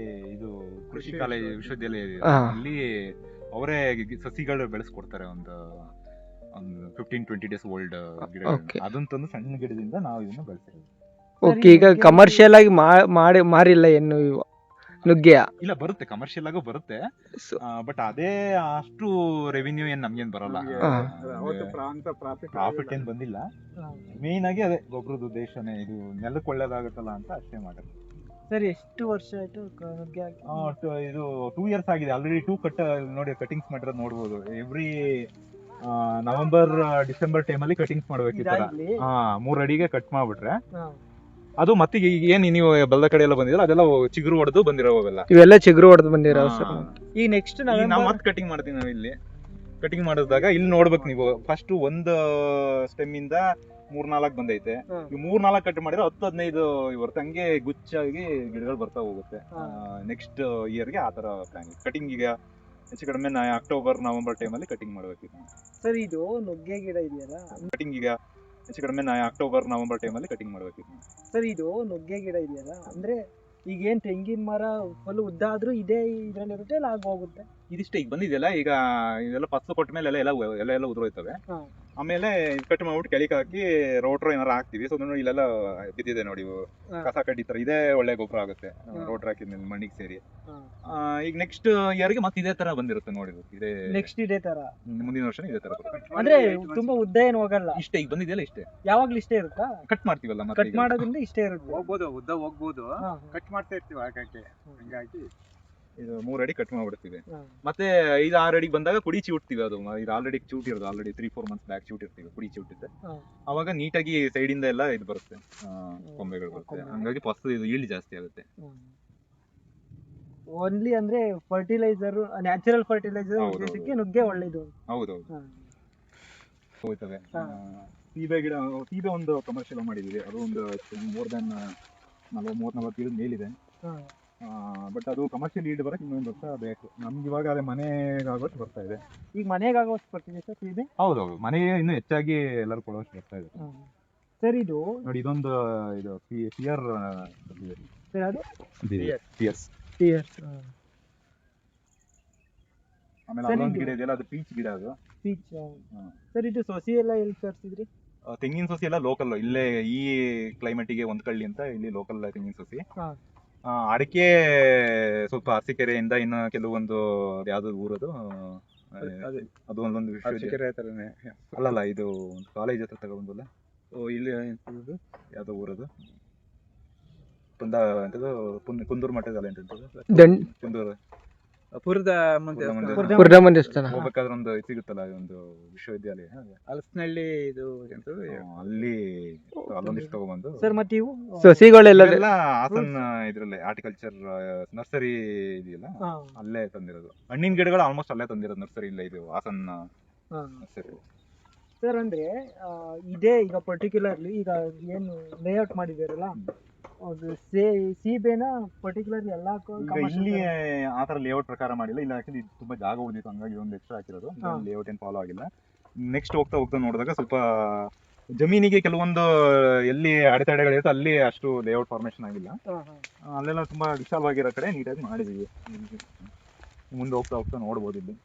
ಇದು ಕೃಷಿ ಕಾಲೇಜ್ ವಿಶ್ವವಿದ್ಯಾಲಯ ಇದೆ. ಅಲ್ಲಿ ಅವರೇ ಸಸಿಗಳು ಬೆಳೆಸ್ಕೊಡ್ತಾರೆ. ಒಂದು 15-20 ಡೇಸ್ ಓಲ್ಡ್ ಗಿಡ. ಅದನ್ನ ತಂದು ಸಣ್ಣ ಗಿಡದಿಂದ ನಾವು ಇದನ್ನ ಬೆಳೆಸಿರೋದು. ಓಕೆ, ಈಗ ಕಮರ್ಷಿಯಲ್ ಆಗಿ ಮಾರಿಲ್ಲ ಏನು ನುಗ್ಗೆಯ? ಇಲ್ಲ, ಬರುತ್ತೆ, ಕಮರ್ಷಿಯಲ್ ಆಗು ಬರುತ್ತೆ. ಬಟ್ ಅದೇ ಅಷ್ಟು ರೆವಿನ್ಯೂ ಏನ್ ನಮ್ಗೇನ್ ಬರಲ್ಲ. ಪ್ರಾಫಿಟ್ ಏನ್ ಬಂದಿಲ್ಲ. ಮೇನ್ ಆಗಿ ಅದೇ ಗೊಬ್ಬರದ ಉದ್ದೇಶನೇ, ಇದು ನೆಲಕ್ಕೆ ಒಳ್ಳೇದಾಗುತ್ತಲ್ಲ ಅಂತ ಅಷ್ಟೇ ಮಾಡೋದು. ಸರ್ ಎಷ್ಟು ವರ್ಷ ಆಯ್ತು ನುಗ್ಗೆ ಹಾಕಿ? ಇದು 2 years ಆಗಿದೆ ಆಲ್ರೆಡಿ. 2 ನೋಡಿ ಕಟಿಂಗ್ಸ್ ಮಾಡಿರೋದು ನೋಡ್ಬೋದು. ಎವ್ರಿ ನವೆಂಬರ್ ಡಿಸೆಂಬರ್ ಟೈಮಲ್ಲಿ ಕಟಿಂಗ್ಸ್ ಮಾಡ್ಬೇಕು. ಈ ತರ 3 ಅಡಿಗೆ ಕಟ್ ಮಾಡ್ಬಿಟ್ರೆ ಅದು ಮತ್ತೆ ಏನ್ ನೀವು ಬಲ್ದ ಕಡೆ ಎಲ್ಲ ಬಂದಿರೋ ಅದೆಲ್ಲ ಚಿಗುರು ಹೊಡೆದು ಬಂದಿರೋವೆಲ್ಲ, ಇವೆಲ್ಲ ಚಿಗುರು ಹೊಡೆದು ಬಂದಿರೋ ಸರ್. ಈ ನೆಕ್ಸ್ಟ್ ನಾವು ಮತ್ತೆ ಕಟಿಂಗ್ ಮಾಡ್ತೀವಿ. ನಾವು ಇಲ್ಲಿ ಕಟಿಂಗ್ ಮಾಡಿದಾಗ ಇಲ್ಲಿ ನೋಡ್ಬೇಕು ನೀವು, ಫಸ್ಟ್ ಒಂದು ಸ್ಟೆಮ್ ಇಂದ 3-4 ಬಂದೈತೆ. ಈ 3-4 ಕಟ್ ಮಾಡಿದ್ರೆ 10-15 ಬರುತ್ತೆ. ಹಂಗೆ ಗುಚ್ಚಾಗಿ ಗಿಡಗಳು ಬರ್ತಾ ಹೋಗುತ್ತೆ. ನೆಕ್ಸ್ಟ್ ಇಯರ್ಗೆ ಆ ತರ ಪ್ಲಾನ್. ಕಟಿಂಗ್ ಈಗ ಹೆಚ್ಚು ಕಡಿಮೆ ಅಕ್ಟೋಬರ್ ನವೆಂಬರ್ ಟೈಮಲ್ಲಿ ಕಟಿಂಗ್ ಮಾಡ್ಬೇಕು. ಸರ್ ಇದು ನುಗ್ಗೆ ಗಿಡ ಇದೆಯಲ್ಲ, ಕಟಿಂಗ್ ಈಗ ಹೆಚ್ಚು ಕಡಿಮೆ ಅಕ್ಟೋಬರ್ ನವೆಂಬರ್ ಟೈಮಲ್ಲಿ ಕಟಿಂಗ್ ಮಾಡ್ಬೇಕು. ಸರ್ ಇದು ನುಗ್ಗೆ ಗಿಡ ಇದೆಯಲ್ಲ, ಅಂದ್ರೆ ಈಗ ಏನ್ ತೆಂಗಿನ ಮರ ಫುಲ್ ಉದ್ದ ಆದ್ರೂ ಇದೇ ಇದ್ರಲ್ಲಿರುತ್ತೆ, ಇಲ್ಲ ಹೋಗುತ್ತೆ? ಇದಿಷ್ಟೇ ಈಗ ಬಂದಿದೆಯಲ್ಲ. ಈಗ ಇದೆಲ್ಲ ಫಸ್ಟ್ ಕೊಟ್ಟ ಮೇಲೆ ಎಲ್ಲ ಉದುರೋಯ್ತವೆ. ಆಮೇಲೆ ಕಟ್ ಮಾಡ್ಬಿಟ್ಟು ಕೆಳಗೆ ಹಾಕಿ ರೋಟ್ರೋ ಏನಾರು ಹಾಕ್ತಿವಿ. ಸೊ ನೋಡಿ ಇಲ್ಲೆಲ್ಲ ಬಿದ್ದಿದೆ ನೋಡಿ, ಕಸ ಕಡ್ಡಿ ತರ. ಇದೇ ಒಳ್ಳೆ ಗೊಬ್ಬರ ಆಗುತ್ತೆ ರೋಟ್ರ್ ಹಾಕಿದ್ಮೇಲೆ ಮಣ್ಣಿಗೆ ಸೇರಿ. ಈಗ ನೆಕ್ಸ್ಟ್ ಇಯರ್ಗೆ ಮತ್ತೆ ಇದೇ ತರ ಬಂದಿರುತ್ತೆ ನೋಡಿ. ಇದೇ ನೆಕ್ಸ್ಟ್ ಇದೇ ತರ ಮುಂದಿನ ವರ್ಷ ಇದೇ ತರ ಅಂದ್ರೆ ತುಂಬಾ ಉದ್ದ ಏನು ಹೋಗಲ್ಲ. ಇಷ್ಟೇ ಈಗ ಬಂದಿದೆಯಲ್ಲ, ಇಷ್ಟೇ. ಯಾವಾಗ್ಲೂ ಇಷ್ಟೇ ಇರುತ್ತಾ? ಕಟ್ ಮಾಡ್ತೀವಲ್ಲ, ಕಟ್ ಮಾಡೋದ್ರಿಂದ ಇಷ್ಟೇ ಇರುತ್ತೆ. ಹೋಗ್ಬೋದು, ಉದ್ದ ಹೋಗ್ಬೋದು, ಕಟ್ ಮಾಡ್ತಾ ಇರ್ತೀವಿ ಹಾಗಾಗಿ. ಹಂಗಾಗಿ ಇದು 3 ಅಡಿ ಕಟ್ ಮಾಡ್ಬಿಡ್ತೀವಿ. ಮತ್ತೆ 5-6 ಅಡಿಗೆ ಬಂದಾಗ ಕುಡಿ ಚಿವುಟ್ತೀವಿ. ಅದು ಇದು ಆಲ್ರೆಡಿ ಚೂಟಿರೋದು, ಆಲ್ರೆಡಿ 3-4 months ಬ್ಯಾಕ್ ಚೂಟಿರ್ತೀವಿ, ಕುಡಿ ಚಿವುಟಿದ್ದೆ. ಅವಾಗ ನೀಟಾಗಿ ಸೈಡ್ ಇಂದ ಎಲ್ಲ ಇದು ಬರುತ್ತೆ, ಕೊಂಬೆಗಳು ಬರುತ್ತೆ. ಹಂಗಾಗಿ ಫಸ್ಟ್ ಇದು ಈಲ್ಡ್ ಜಾಸ್ತಿ ಆಗುತ್ತೆ. ಓನ್ಲಿ ಅಂದ್ರೆ ಫರ್ಟಿಲೈಸರ್, ನ್ಯಾಚುರಲ್ ಫರ್ಟಿಲೈಸರ್ ಉದ್ದೇಶಕ್ಕೆ ನುಗ್ಗೆ ಒಳ್ಳೇದು. ಹೌದೌದು, ಹೋಗ್ತವೆ. ಸೀಬೆ ಗಿಡ, ಸೀಬೆ ಒಂದು ಕಮರ್ಷಿಯಲ್ ಮಾಡಿದೀವಿ. ಅದು ಒಂದು ಮೋರ್ ದನ್ 30-40 ಗಿಡದ ಮೇಲಿದೆ. ಬಟ್ ಅದು ಕಮರ್ಷಿಯಲ್ ಈಲ್ಡ್ ಬರಕ್ಕೆ ಇನ್ನೊಂದು ವರ್ಷ ಬೇಕು ನಮ್ಗೆ. ಇವಾಗ ಅದೇ ಮನೆಗಾಗೋಷ್ಟು ಬರ್ತಾ ಇದೆ. ಈಗ ಮನೆಗಾಗೋಷ್ಟು ಬರ್ತಿದೆ ಸರ್ ಸೀಬೆ? ಹೌದೌದು, ಮನೆಗೆ ಇನ್ನೂ ಹೆಚ್ಚಾಗಿ ಎಲ್ಲರೂ ಕೊಡೋಷ್ಟು ಬರ್ತಾ ಇದೆ. ಸರ್ ಇದು ನೋಡಿ, ಇದೊಂದು ಇದು ಪಿಯರ್ ಸರ್, ಅದು ಪಿಯರ್ಸ್. ಆಮೇಲೆ ಅದೊಂದು ಗಿಡ ಇದೆಯಲ್ಲ, ಅದು ಪೀಚ್ ಗಿಡ. ಅದು ಪೀಚ್. ಸರ್ ಇದು ಸೊಸಿ ಎಲ್ಲ ಎಲ್ಲಿ ತರಿಸಿದ್ರಿ? ತೆಂಗಿನ ಸಸಿ ಎಲ್ಲ ಲೋಕಲ್, ಇಲ್ಲೇ ಈ ಕ್ಲೈಮೇಟಿಗೆ ಹೊಂದ್ಕೊಳ್ಳಿ ಅಂತ ಇಲ್ಲಿ ಲೋಕಲ್ ತೆಂಗಿನ ಸಸಿ. ಅಡಿಕೆ ಸ್ವಲ್ಪ ಅರಸೀಕೆರೆಯಿಂದ ಇನ್ನು ಕೆಲವೊಂದು ಯಾವ್ದು ಊರದು, ಅದು ಒಂದೊಂದು ಅಲ್ಲಲ್ಲ, ಇದು ಒಂದು ಕಾಲೇಜ್ ಹತ್ರ ತಗೊಂಡಲ್ಲ. ಇಲ್ಲಿ ಯಾವ್ದೋ ಊರದು, ಕುಂದೂರು ಮಠದ ಕುಂದೂರು ಹೋಗ್ಬೇಕಾದ್ರೆ ಒಂದು ಸಿಗುತ್ತಲ್ಲ, ಒಂದು ವಿಶ್ವವಿದ್ಯಾಲಯ ಹಲಸಿನಹಳ್ಳಿ, ಇದು ಅಲ್ಲಿ ಅಲ್ಲೊಂದಿಷ್ಟು ತಗೊಂಡ್ಬಂದು. ಸರ್ ಮತ್ತೆ ಇವು ಸಸಿಗಳೆಲ್ಲ ಹಾಸನ್ ಇದ್ರಲ್ಲೇ ಆರ್ಟಿಕಲ್ಚರ್ ನರ್ಸರಿ ಇದೆಯಲ್ಲ, ಅಲ್ಲೇ ತಂದಿರೋದು. ಹಣ್ಣಿನ ಗಿಡಗಳು ಆಲ್ಮೋಸ್ಟ್ ಅಲ್ಲೇ ತಂದಿರೋದು ನರ್ಸರಿ. ಇಲ್ಲ, ಇದು ಹಾಸನ್ ನರ್ಸರಿ. ಸರ್ ಅಂದ್ರೆ ಇದೇ ಈಗ ಪರ್ಟಿಕ್ಯುಲರ್ಲಿ ಈಗ ಏನು ಲೇಔಟ್ ಮಾಡಿದಾರಲ್ಲ, ಸೀಬೆನ ಪರ್ಟಿಕ್ಯುಲರ್ಲಿ ಎಲ್ಲ ಇಲ್ಲಿ ಆತರ ಲೇಔಟ್ ಪ್ರಕಾರ ಮಾಡಿಲ್ಲ. ಇಲ್ಲ, ಯಾಕಂದ್ರೆ ಇದು ತುಂಬಾ ಜಾಗ ಉಳಿದಿತ್ತು, ಹಂಗಾಗಿ ಒಂದು ಎಕ್ಸ್ಟ್ರಾ ಹಾಕಿರೋದು. ಲೇಔಟ್ ಏನು ಫಾಲೋ ಆಗಿಲ್ಲ. ನೆಕ್ಸ್ಟ್ ಹೋಗ್ತಾ ನೋಡಿದಾಗ ಸ್ವಲ್ಪ ಜಮೀನಿಗೆ ಕೆಲವೊಂದು ಎಲ್ಲಿ ಅಡೆತಡೆಗಳಿರುತ್ತೆ ಅಲ್ಲಿ ಅಷ್ಟು ಲೇಔಟ್ ಫಾರ್ಮೇಶನ್ ಆಗಿಲ್ಲ. ಅಲ್ಲೆಲ್ಲ ತುಂಬಾ ವಿಶಾಲವಾಗಿರೋ ಕಡೆ ನೀಟಾಗಿ ಮಾಡಿದೀವಿ. ಮುಂದೆ ಹೋಗ್ತಾ ನೋಡ್ಬೋದು ಇಲ್ಲಿ.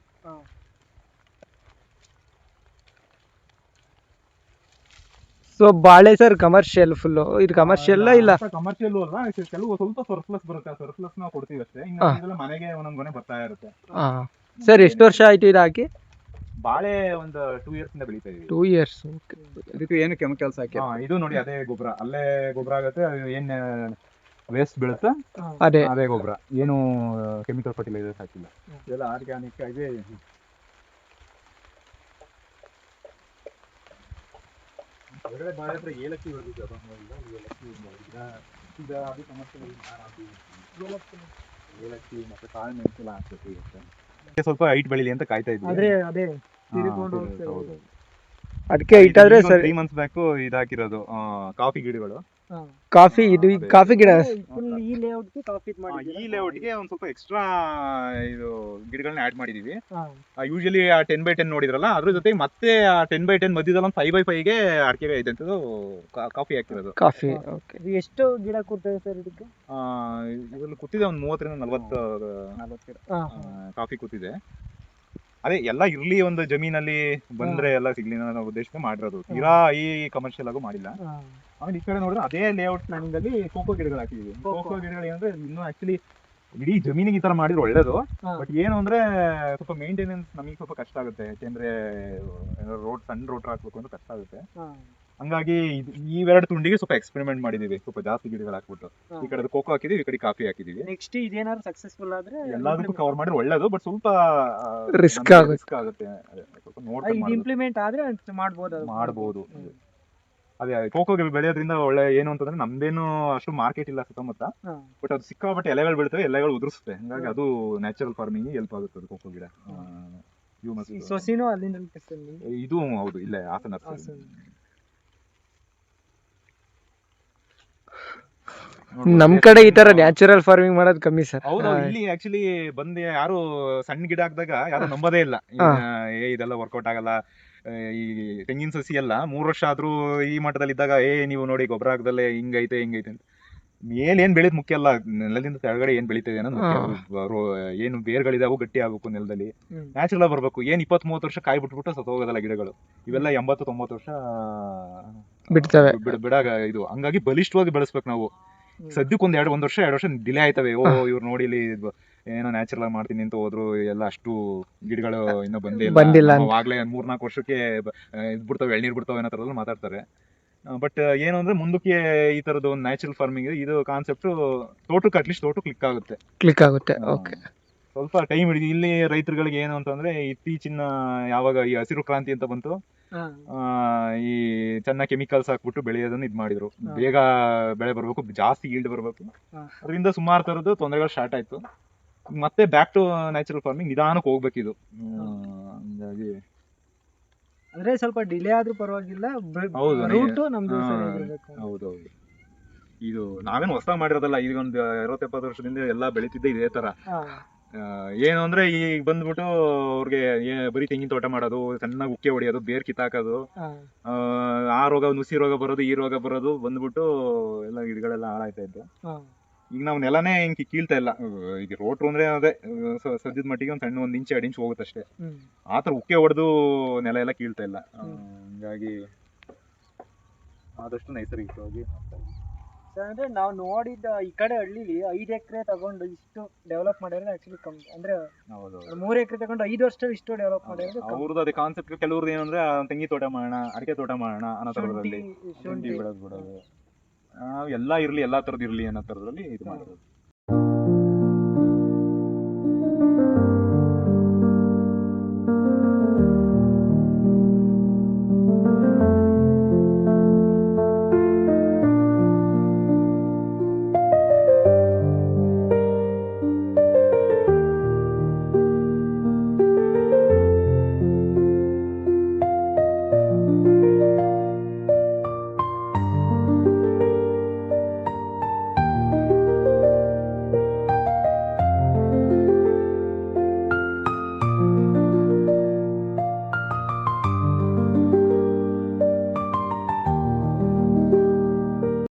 ಸೊ ಬಾಳೆ ಸರ್ ಕಮರ್ಷಿಯಲ್ ಫುಲ್ಲು ಇದು ಕಮರ್ಷಿಯಲ್ ಇಲ್ಲ ಕಮರ್ಷಿಯಲ್ ಅಲ್ಲ, ಕೆಲವು ಸ್ವಲ್ಪ ಸರ್ಪ್ಲಸ್ ಬರುತ್ತೆ, ಸರ್ಪ್ಲಸ್ ನಾವು ಕೊಡ್ತೀವಿ ಅಷ್ಟೇ. ಇನ್ನು ಮನೆಗೆ ಒಂದೊಂದ್ ಗೊನೆ ಬರ್ತಾ ಇರುತ್ತೆ. ಹಾಂ ಸರ್ ಎಷ್ಟು ವರ್ಷ ಆಯ್ತು ಇದು ಹಾಕಿ? ಬಾಳೆ ಒಂದು 2 years ಇಂದ ಬೆಳೀತಾ ಇದೀವಿ. 2 years. ಇದಕ್ಕೆ ಏನು ಕೆಮಿಕಲ್ಸ್ ಹಾಕಿ? ಇದು ನೋಡಿ ಅದೇ ಗೊಬ್ಬರ, ಅಲ್ಲೇ ಗೊಬ್ಬರ ಆಗುತ್ತೆ. ಏನ್ ವೇಸ್ಟ್ ಬೀಳುತ್ತೆ ಅದೇ ಗೊಬ್ಬರ, ಏನು ಕೆಮಿಕಲ್ ಫರ್ಟಿಲೈಸರ್ಸ್ ಹಾಕಿಲ್ಲ, ಇದೆಲ್ಲ ಆರ್ಗ್ಯಾನಿಕ್ ಆಗಿ. ಹೊರಗಡೆ ಬಾಳೆ ಹತ್ರ ಏಲಕ್ಕಿ ಬೆಳೆದಿದ್ದೆ, ಅದು ಸಮಸ್ಯೆ. ಏಲಕ್ಕಿ ಮತ್ತೆ ಕಾಳು ಮೆಣಸು ಎಲ್ಲ ಹಾಕ್ಬೇಕು ಇವತ್ತು. ಸ್ವಲ್ಪ ಹೈಟ್ ಬೆಳಿಲಿ ಅಂತ ಕಾಯ್ತಾ ಇದ್ವಿ. ಅದೇ ಹೌದು. ಅದಕ್ಕೆ ಹೈಟ್ ಆದ್ರೆ ಸರ್ 3 months ಬ್ಯಾಕ್ ಇದು ಹಾಕಿರೋದು ಕಾಫಿ ಗಿಡಗಳು. ಕಾಫಿ ಇದು ಕಾಫಿ ಗಿಡ ಈ ಲೇಔಟ್ಗೆ ಒಂದ್ ಸ್ವಲ್ಪ ಎಕ್ಸ್ಟ್ರಾ ಇದು ಗಿಡಗಳನ್ನ ಆಡ್ ಮಾಡಿದೀವಿ. ಯೂಶಲಿ ಆ 10x10 ನೋಡಿದ್ರಲ್ಲ, ಅದ್ರ ಜೊತೆ ಮತ್ತೆ ಆ 10x10 ಮಧ್ಯದಲ್ಲಿ ಒಂದು 5x5 ಗೆ ಅಡಿಕೆ ಇದ್ದಂಥದ್ದು ಕಾಫಿ ಹಾಕಿರೋದು. ಕಾಫಿ ಎಷ್ಟು ಗಿಡ ಕೊಡ್ತೇವೆ ಸರ್ ಇದಕ್ಕೆ? ಇದ್ರಲ್ಲಿ ಕೂತಿದೆ ಒಂದು 30 ರಿಂದ 40 ಕಾಫಿ ಕೂತಿದೆ. ಅದೇ ಎಲ್ಲ ಇರ್ಲಿ ಒಂದು ಜಮೀನಲ್ಲಿ ಬಂದ್ರೆ ಎಲ್ಲ ಸಿಗ್ಲಿ ಅನ್ನೋ ಉದ್ದೇಶಕ್ಕೆ ಮಾಡಿರೋದು, ತೀರಾ ಈ ಕಮರ್ಷಿಯಲ್ ಆಗು ಮಾಡಿಲ್ಲ. ಆಮೇಲೆ ಈ ಕಡೆ ನೋಡಿದ್ರೆ ಅದೇ ಲೇಔಟ್ ಪ್ಲಾನಿಂಗ್ ಅಲ್ಲಿ ಕೋಕೋ ಗಿಡಗಳು ಹಾಕಿದೀವಿ. ಕೋಕೋ ಗಿಡಗಳು ಏನಂದ್ರೆ ಇನ್ನು ಆಕ್ಚುಲಿ ಇಡೀ ಜಮೀನಿಗೆ ಈ ತರ ಮಾಡಿದ್ರೆ ಒಳ್ಳೇದು. ಬಟ್ ಏನು ಅಂದ್ರೆ ಸ್ವಲ್ಪ ಮೇಂಟೆನೆನ್ಸ್ ನಮಗೆ ಸ್ವಲ್ಪ ಕಷ್ಟ ಆಗುತ್ತೆ, ಯಾಕೆಂದ್ರೆ ಸಣ್ಣ ರೋಡ್ ಹಾಕ್ಬೇಕು ಅಂದ್ರೆ ಕಷ್ಟ ಆಗುತ್ತೆ. ಹಂಗಾಗಿ ಇವೆರಡು ತುಂಡಿಗೆ ಸ್ವಲ್ಪ ಎಕ್ಸ್ಪೆರಿಮೆಂಟ್ ಮಾಡಿದೀವಿ, ಸ್ವಲ್ಪ ಜಾಸ್ತಿ ಗಿಡಗಳು ಹಾಕ್ಬಿಟ್ಟು. ಈ ಕಡೆ ಕೋಕೋ ಹಾಕಿದೀವಿ, ಈ ಕಡೆ ಕಾಫಿ ಹಾಕಿದೀವಿ. ನೆಕ್ಸ್ಟ್ ಇದೇನಾದ್ರು ಸಕ್ಸಸ್ಫುಲ್ ಆದ್ರೆ ಎಲ್ಲದಕ್ಕೂ ಕವರ್ ಮಾಡಿದ್ರೆ ಒಳ್ಳೇದು, ಬಟ್ ಸ್ವಲ್ಪ ರಿಸ್ಕ್ ಆಗುತ್ತೆ. ಸ್ವಲ್ಪ ನೋಡ್ಕೊಂಡು ಇಂಪ್ಲಿಮೆಂಟ್ ಆದ್ರೆ ಮಾಡಬಹುದು. ಅದೇ ಕೋಕೋ ಬೆಳೆಯೋದ್ರಿಂದ ಒಳ್ಳೆ ಏನು ಅಂತಂದ್ರೆ ನಮ್ದೇನು ಅಷ್ಟು ಮಾರ್ಕೆಟ್ ಇಲ್ಲ ಸುತ್ತಮುತ್ತ, ಬಟ್ ಅದು ಸಿಕ್ಕಾಪಟ್ಟೆ ಎಲೆಗಳು ಬೆಳಿತವೆ, ಎಲೆಗಳು ಉದುರಿಸುತ್ತೆ. ಹಂಗಾಗಿ ಅದು ನ್ಯಾಚುರಲ್ ಫಾರ್ಮಿಂಗ್ ಹೆಲ್ಪ್ ಆಗುತ್ತೆ ಅದು ಕೋಕೋ ಗಿಡ. ಸೊಸಿನೂ ಅಲ್ಲಿಂದ ಇದು ಹೌದು, ಇಲ್ಲೇ ಹಾಸನ. ನಮ್ ಕಡೆ ಈ ತರ ನ್ಯಾಚುರಲ್ ಫಾರ್ಮಿಂಗ್ ಮಾಡೋದು ಕಮ್ಮಿ ಸರ್. ಹೌದು, ಇಲ್ಲಿ ಆಕ್ಚುಲಿ ಬಂದು ಯಾರು ಸಣ್ಣ ಗಿಡ ಹಾಕಿದಾಗ ಯಾರು ನಂಬೋದೇ ಇಲ್ಲ, ಇದೆಲ್ಲ ವರ್ಕೌಟ್ ಆಗಲ್ಲ. ಈ ತೆಂಗಿನ ಸಸಿ ಎಲ್ಲ 3 ವರ್ಷ ಆದ್ರೂ ಈ ಮಟ್ಟದಲ್ಲಿ ಇದ್ದಾಗ ನೀವು ನೋಡಿ ಗೊಬ್ಬರ ಹಾಕದಲ್ಲೇ ಹಿಂಗೈತೆ ಅಂತ. ಮೇಲೇನ್ ಬೆಳೆದ್ ಮುಖ್ಯ ಅಲ್ಲ, ನೆಲದಿಂದ ಕೆಳಗಡೆ ಏನ್ ಬೆಳಿತದೆ ಅನ್ನೋದು ಮುಖ್ಯ. ಏನು ಬೇರ್ಗಳಿದಾವು ಗಟ್ಟಿ ಆಗ್ಬೇಕು ನೆಲದಲ್ಲಿ, ನ್ಯಾಚುರಲ್ ಆಗಿ ಬರ್ಬೇಕು. ಏನ್ 20-30 ವರ್ಷ ಕಾಯಿ ಬಿಟ್ಬಿಟ್ಟು ಸತ್ತೋಗೋದಲ್ಲ ಗಿಡಗಳು. ಇವೆಲ್ಲ 80-90 ವರ್ಷ ಬಿಡ್ತವೆ ಬಿಡಾಗ ಇದು. ಹಂಗಾಗಿ ಬಲಿಷ್ಠವಾಗಿ ಬೆಳೆಸ್ಬೇಕು ನಾವು. ಸದ್ಯಕ್ಕೆ ಒಂದ್ ವರ್ಷ 2 ವರ್ಷ ಡಿಲೇ ಆಯ್ತವೆ. ಇವ್ರು ನೋಡಿ ಇಲ್ಲಿ ಏನೋ ನ್ಯಾಚುರಲ್ ಆಗಿ ಮಾಡ್ತೀನಿ ಅಂತ ಹೋದ್ರು, ಎಲ್ಲ ಅಷ್ಟು ಗಿಡಗಳು ಇನ್ನೂ ಬಂದಿಲ್ಲ. ಆಗ್ಲೇ 3-4 ವರ್ಷಕ್ಕೆ ಬಿಡ್ತಾವೆ, ಎಳ್ನೀರ್ ಬಿಡ್ತಾವೆ ಅನ್ನೋ ತರದಲ್ಲಿ ಮಾತಾಡ್ತಾರೆ. ಬಟ್ ಏನು ಅಂದ್ರೆ ಮುಂದಕ್ಕೆ ಈ ತರದ ಒಂದು ನ್ಯಾಚುರಲ್ ಫಾರ್ಮಿಂಗ್ ಇದು ಕಾನ್ಸೆಪ್ಟ್ ತೋಟಕ್ಕೆ ಅಟ್ಲೀಸ್ಟ್ ಕ್ಲಿಕ್ ಆಗುತ್ತೆ. ಓಕೆ, ಸ್ವಲ್ಪ ಟೈಮ್ ಹಿಡಿದು. ಇಲ್ಲಿ ರೈತರುಗಳಿಗೆ ಏನು ಅಂತಂದ್ರೆ ಇತ್ತೀಚಿನ ಯಾವಾಗ ಈ ಹಸಿರು ಕ್ರಾಂತಿ ಅಂತ ಬಂತು, ಈ ಚೆನ್ನಾಗಿ ಕೆಮಿಕಲ್ಸ್ ಹಾಕ್ಬಿಟ್ಟು ಬೆಳೆಯೋದನ್ನ ಇದ್ ಮಾಡಿದ್ರು. ಬೇಗ ಬೆಳೆ ಬರ್ಬೇಕು, ಜಾಸ್ತಿ ಈಲ್ಡ್ ಬರ್ಬೇಕು. ಅದರಿಂದ ಸುಮಾರು ತರದ್ದು ತೊಂದರೆಗಳು ಸ್ಟಾರ್ಟ್ ಆಯ್ತು. ಮತ್ತೆ ಬ್ಯಾಕ್ ಟು ನ್ಯಾಚುರಲ್ ಫಾರ್ಮಿಂಗ್ ನಿಧಾನಕ್ಕೆ ಹೋಗ್ಬೇಕಿದು. ಹಂಗಾಗಿ ಅಂದ್ರೆ ಸ್ವಲ್ಪ ಡಿಲೇ ಆದ್ರೂ ಪರವಾಗಿಲ್ಲ, ಹೌದೌದು. ಇದು ನಾವೇನು ಹೊಸ ಮಾಡಿರೋದಲ್ಲ, ಈಗ ಒಂದು 60-70 ವರ್ಷದಿಂದ ಎಲ್ಲ ಬೆಳೀತಿದ್ದೆ ಇದೇ ತರ. ಏನು ಅಂದ್ರೆ ಈಗ ಬಂದ್ಬಿಟ್ಟು ಅವ್ರಿಗೆ ಬರೀ ತೆಂಗಿನ ತೋಟ ಮಾಡೋದು, ಚೆನ್ನಾಗಿ ಉಕ್ಕೆ ಹೊಡಿಯೋದು, ಬೇರ್ ಕಿತ್ತಾಕೋದು, ಆ ರೋಗ ನುಸಿ ರೋಗ ಬರೋದು, ಈ ರೋಗ ಬರೋದು ಬಂದ್ಬಿಟ್ಟು ಎಲ್ಲ ಗಿಡಗಳೆಲ್ಲ ಹಾಳಾಯ್ತಾ ಇತ್ತು. ಈಗ ನಾವು ನೆಲನೇ ಹಿಂಗೆ ಕೀಳ್ತಾ ಇಲ್ಲ. ಈಗ ರೋಟ್ರು ಅಂದ್ರೆ ಅದೇ ಸದ್ಯದ ಮಟ್ಟಿಗೆ ಒಂದ್ ಸಣ್ಣ 1 ಇಂಚ್ 2 ಇಂಚ್ ಹೋಗುತ್ತಷ್ಟೇ. ಆತರ ಉಕ್ಕೆ ಹೊಡೆದು ನೆಲ ಎಲ್ಲ ಕೀಳ್ತಾ ಇಲ್ಲ. ಹಂಗಾಗಿ ಆದಷ್ಟು ನೈಸರ್ಗಿಕವಾಗಿ. ಅಂದ್ರೆ ನಾವು ನೋಡಿದ ಈ ಕಡೆ ಹಳ್ಳಿಲಿ 5 ಎಕರೆ ತಗೊಂಡು ಇಷ್ಟು ಡೆವಲಪ್ ಮಾಡಿದ್ರೆ ಆಕ್ಚುಲಿ ಕಮ್ಮಿ. ಅಂದ್ರೆ 3 ಎಕರೆ ತಗೊಂಡು 5 ವರ್ಷದಲ್ಲಿ ಇಷ್ಟು ಡೆವಲಪ್ ಮಾಡಿದ್ರೆ ಅವ್ರದ್ದು ಅದೇ ಕಾನ್ಸೆಪ್ಟ್. ಕೆಲವ್ರದ್ದು ಏನಂದ್ರೆ ತೆಂಗಿ ತೋಟ ಮಾಡೋಣ, ಅಡಿಕೆ ತೋಟ ಮಾಡೋಣ ಅನ್ನೋ ತರದಲ್ಲಿ, ಶುಂಠಿ ಬೆಳೆದ್ಬಿಡೋದು, ಎಲ್ಲ ಇರ್ಲಿ, ಎಲ್ಲಾ ತರದ್ ಇರ್ಲಿ ಅನ್ನೋ ತರದಲ್ಲಿ ಇದು ಮಾಡೋದು.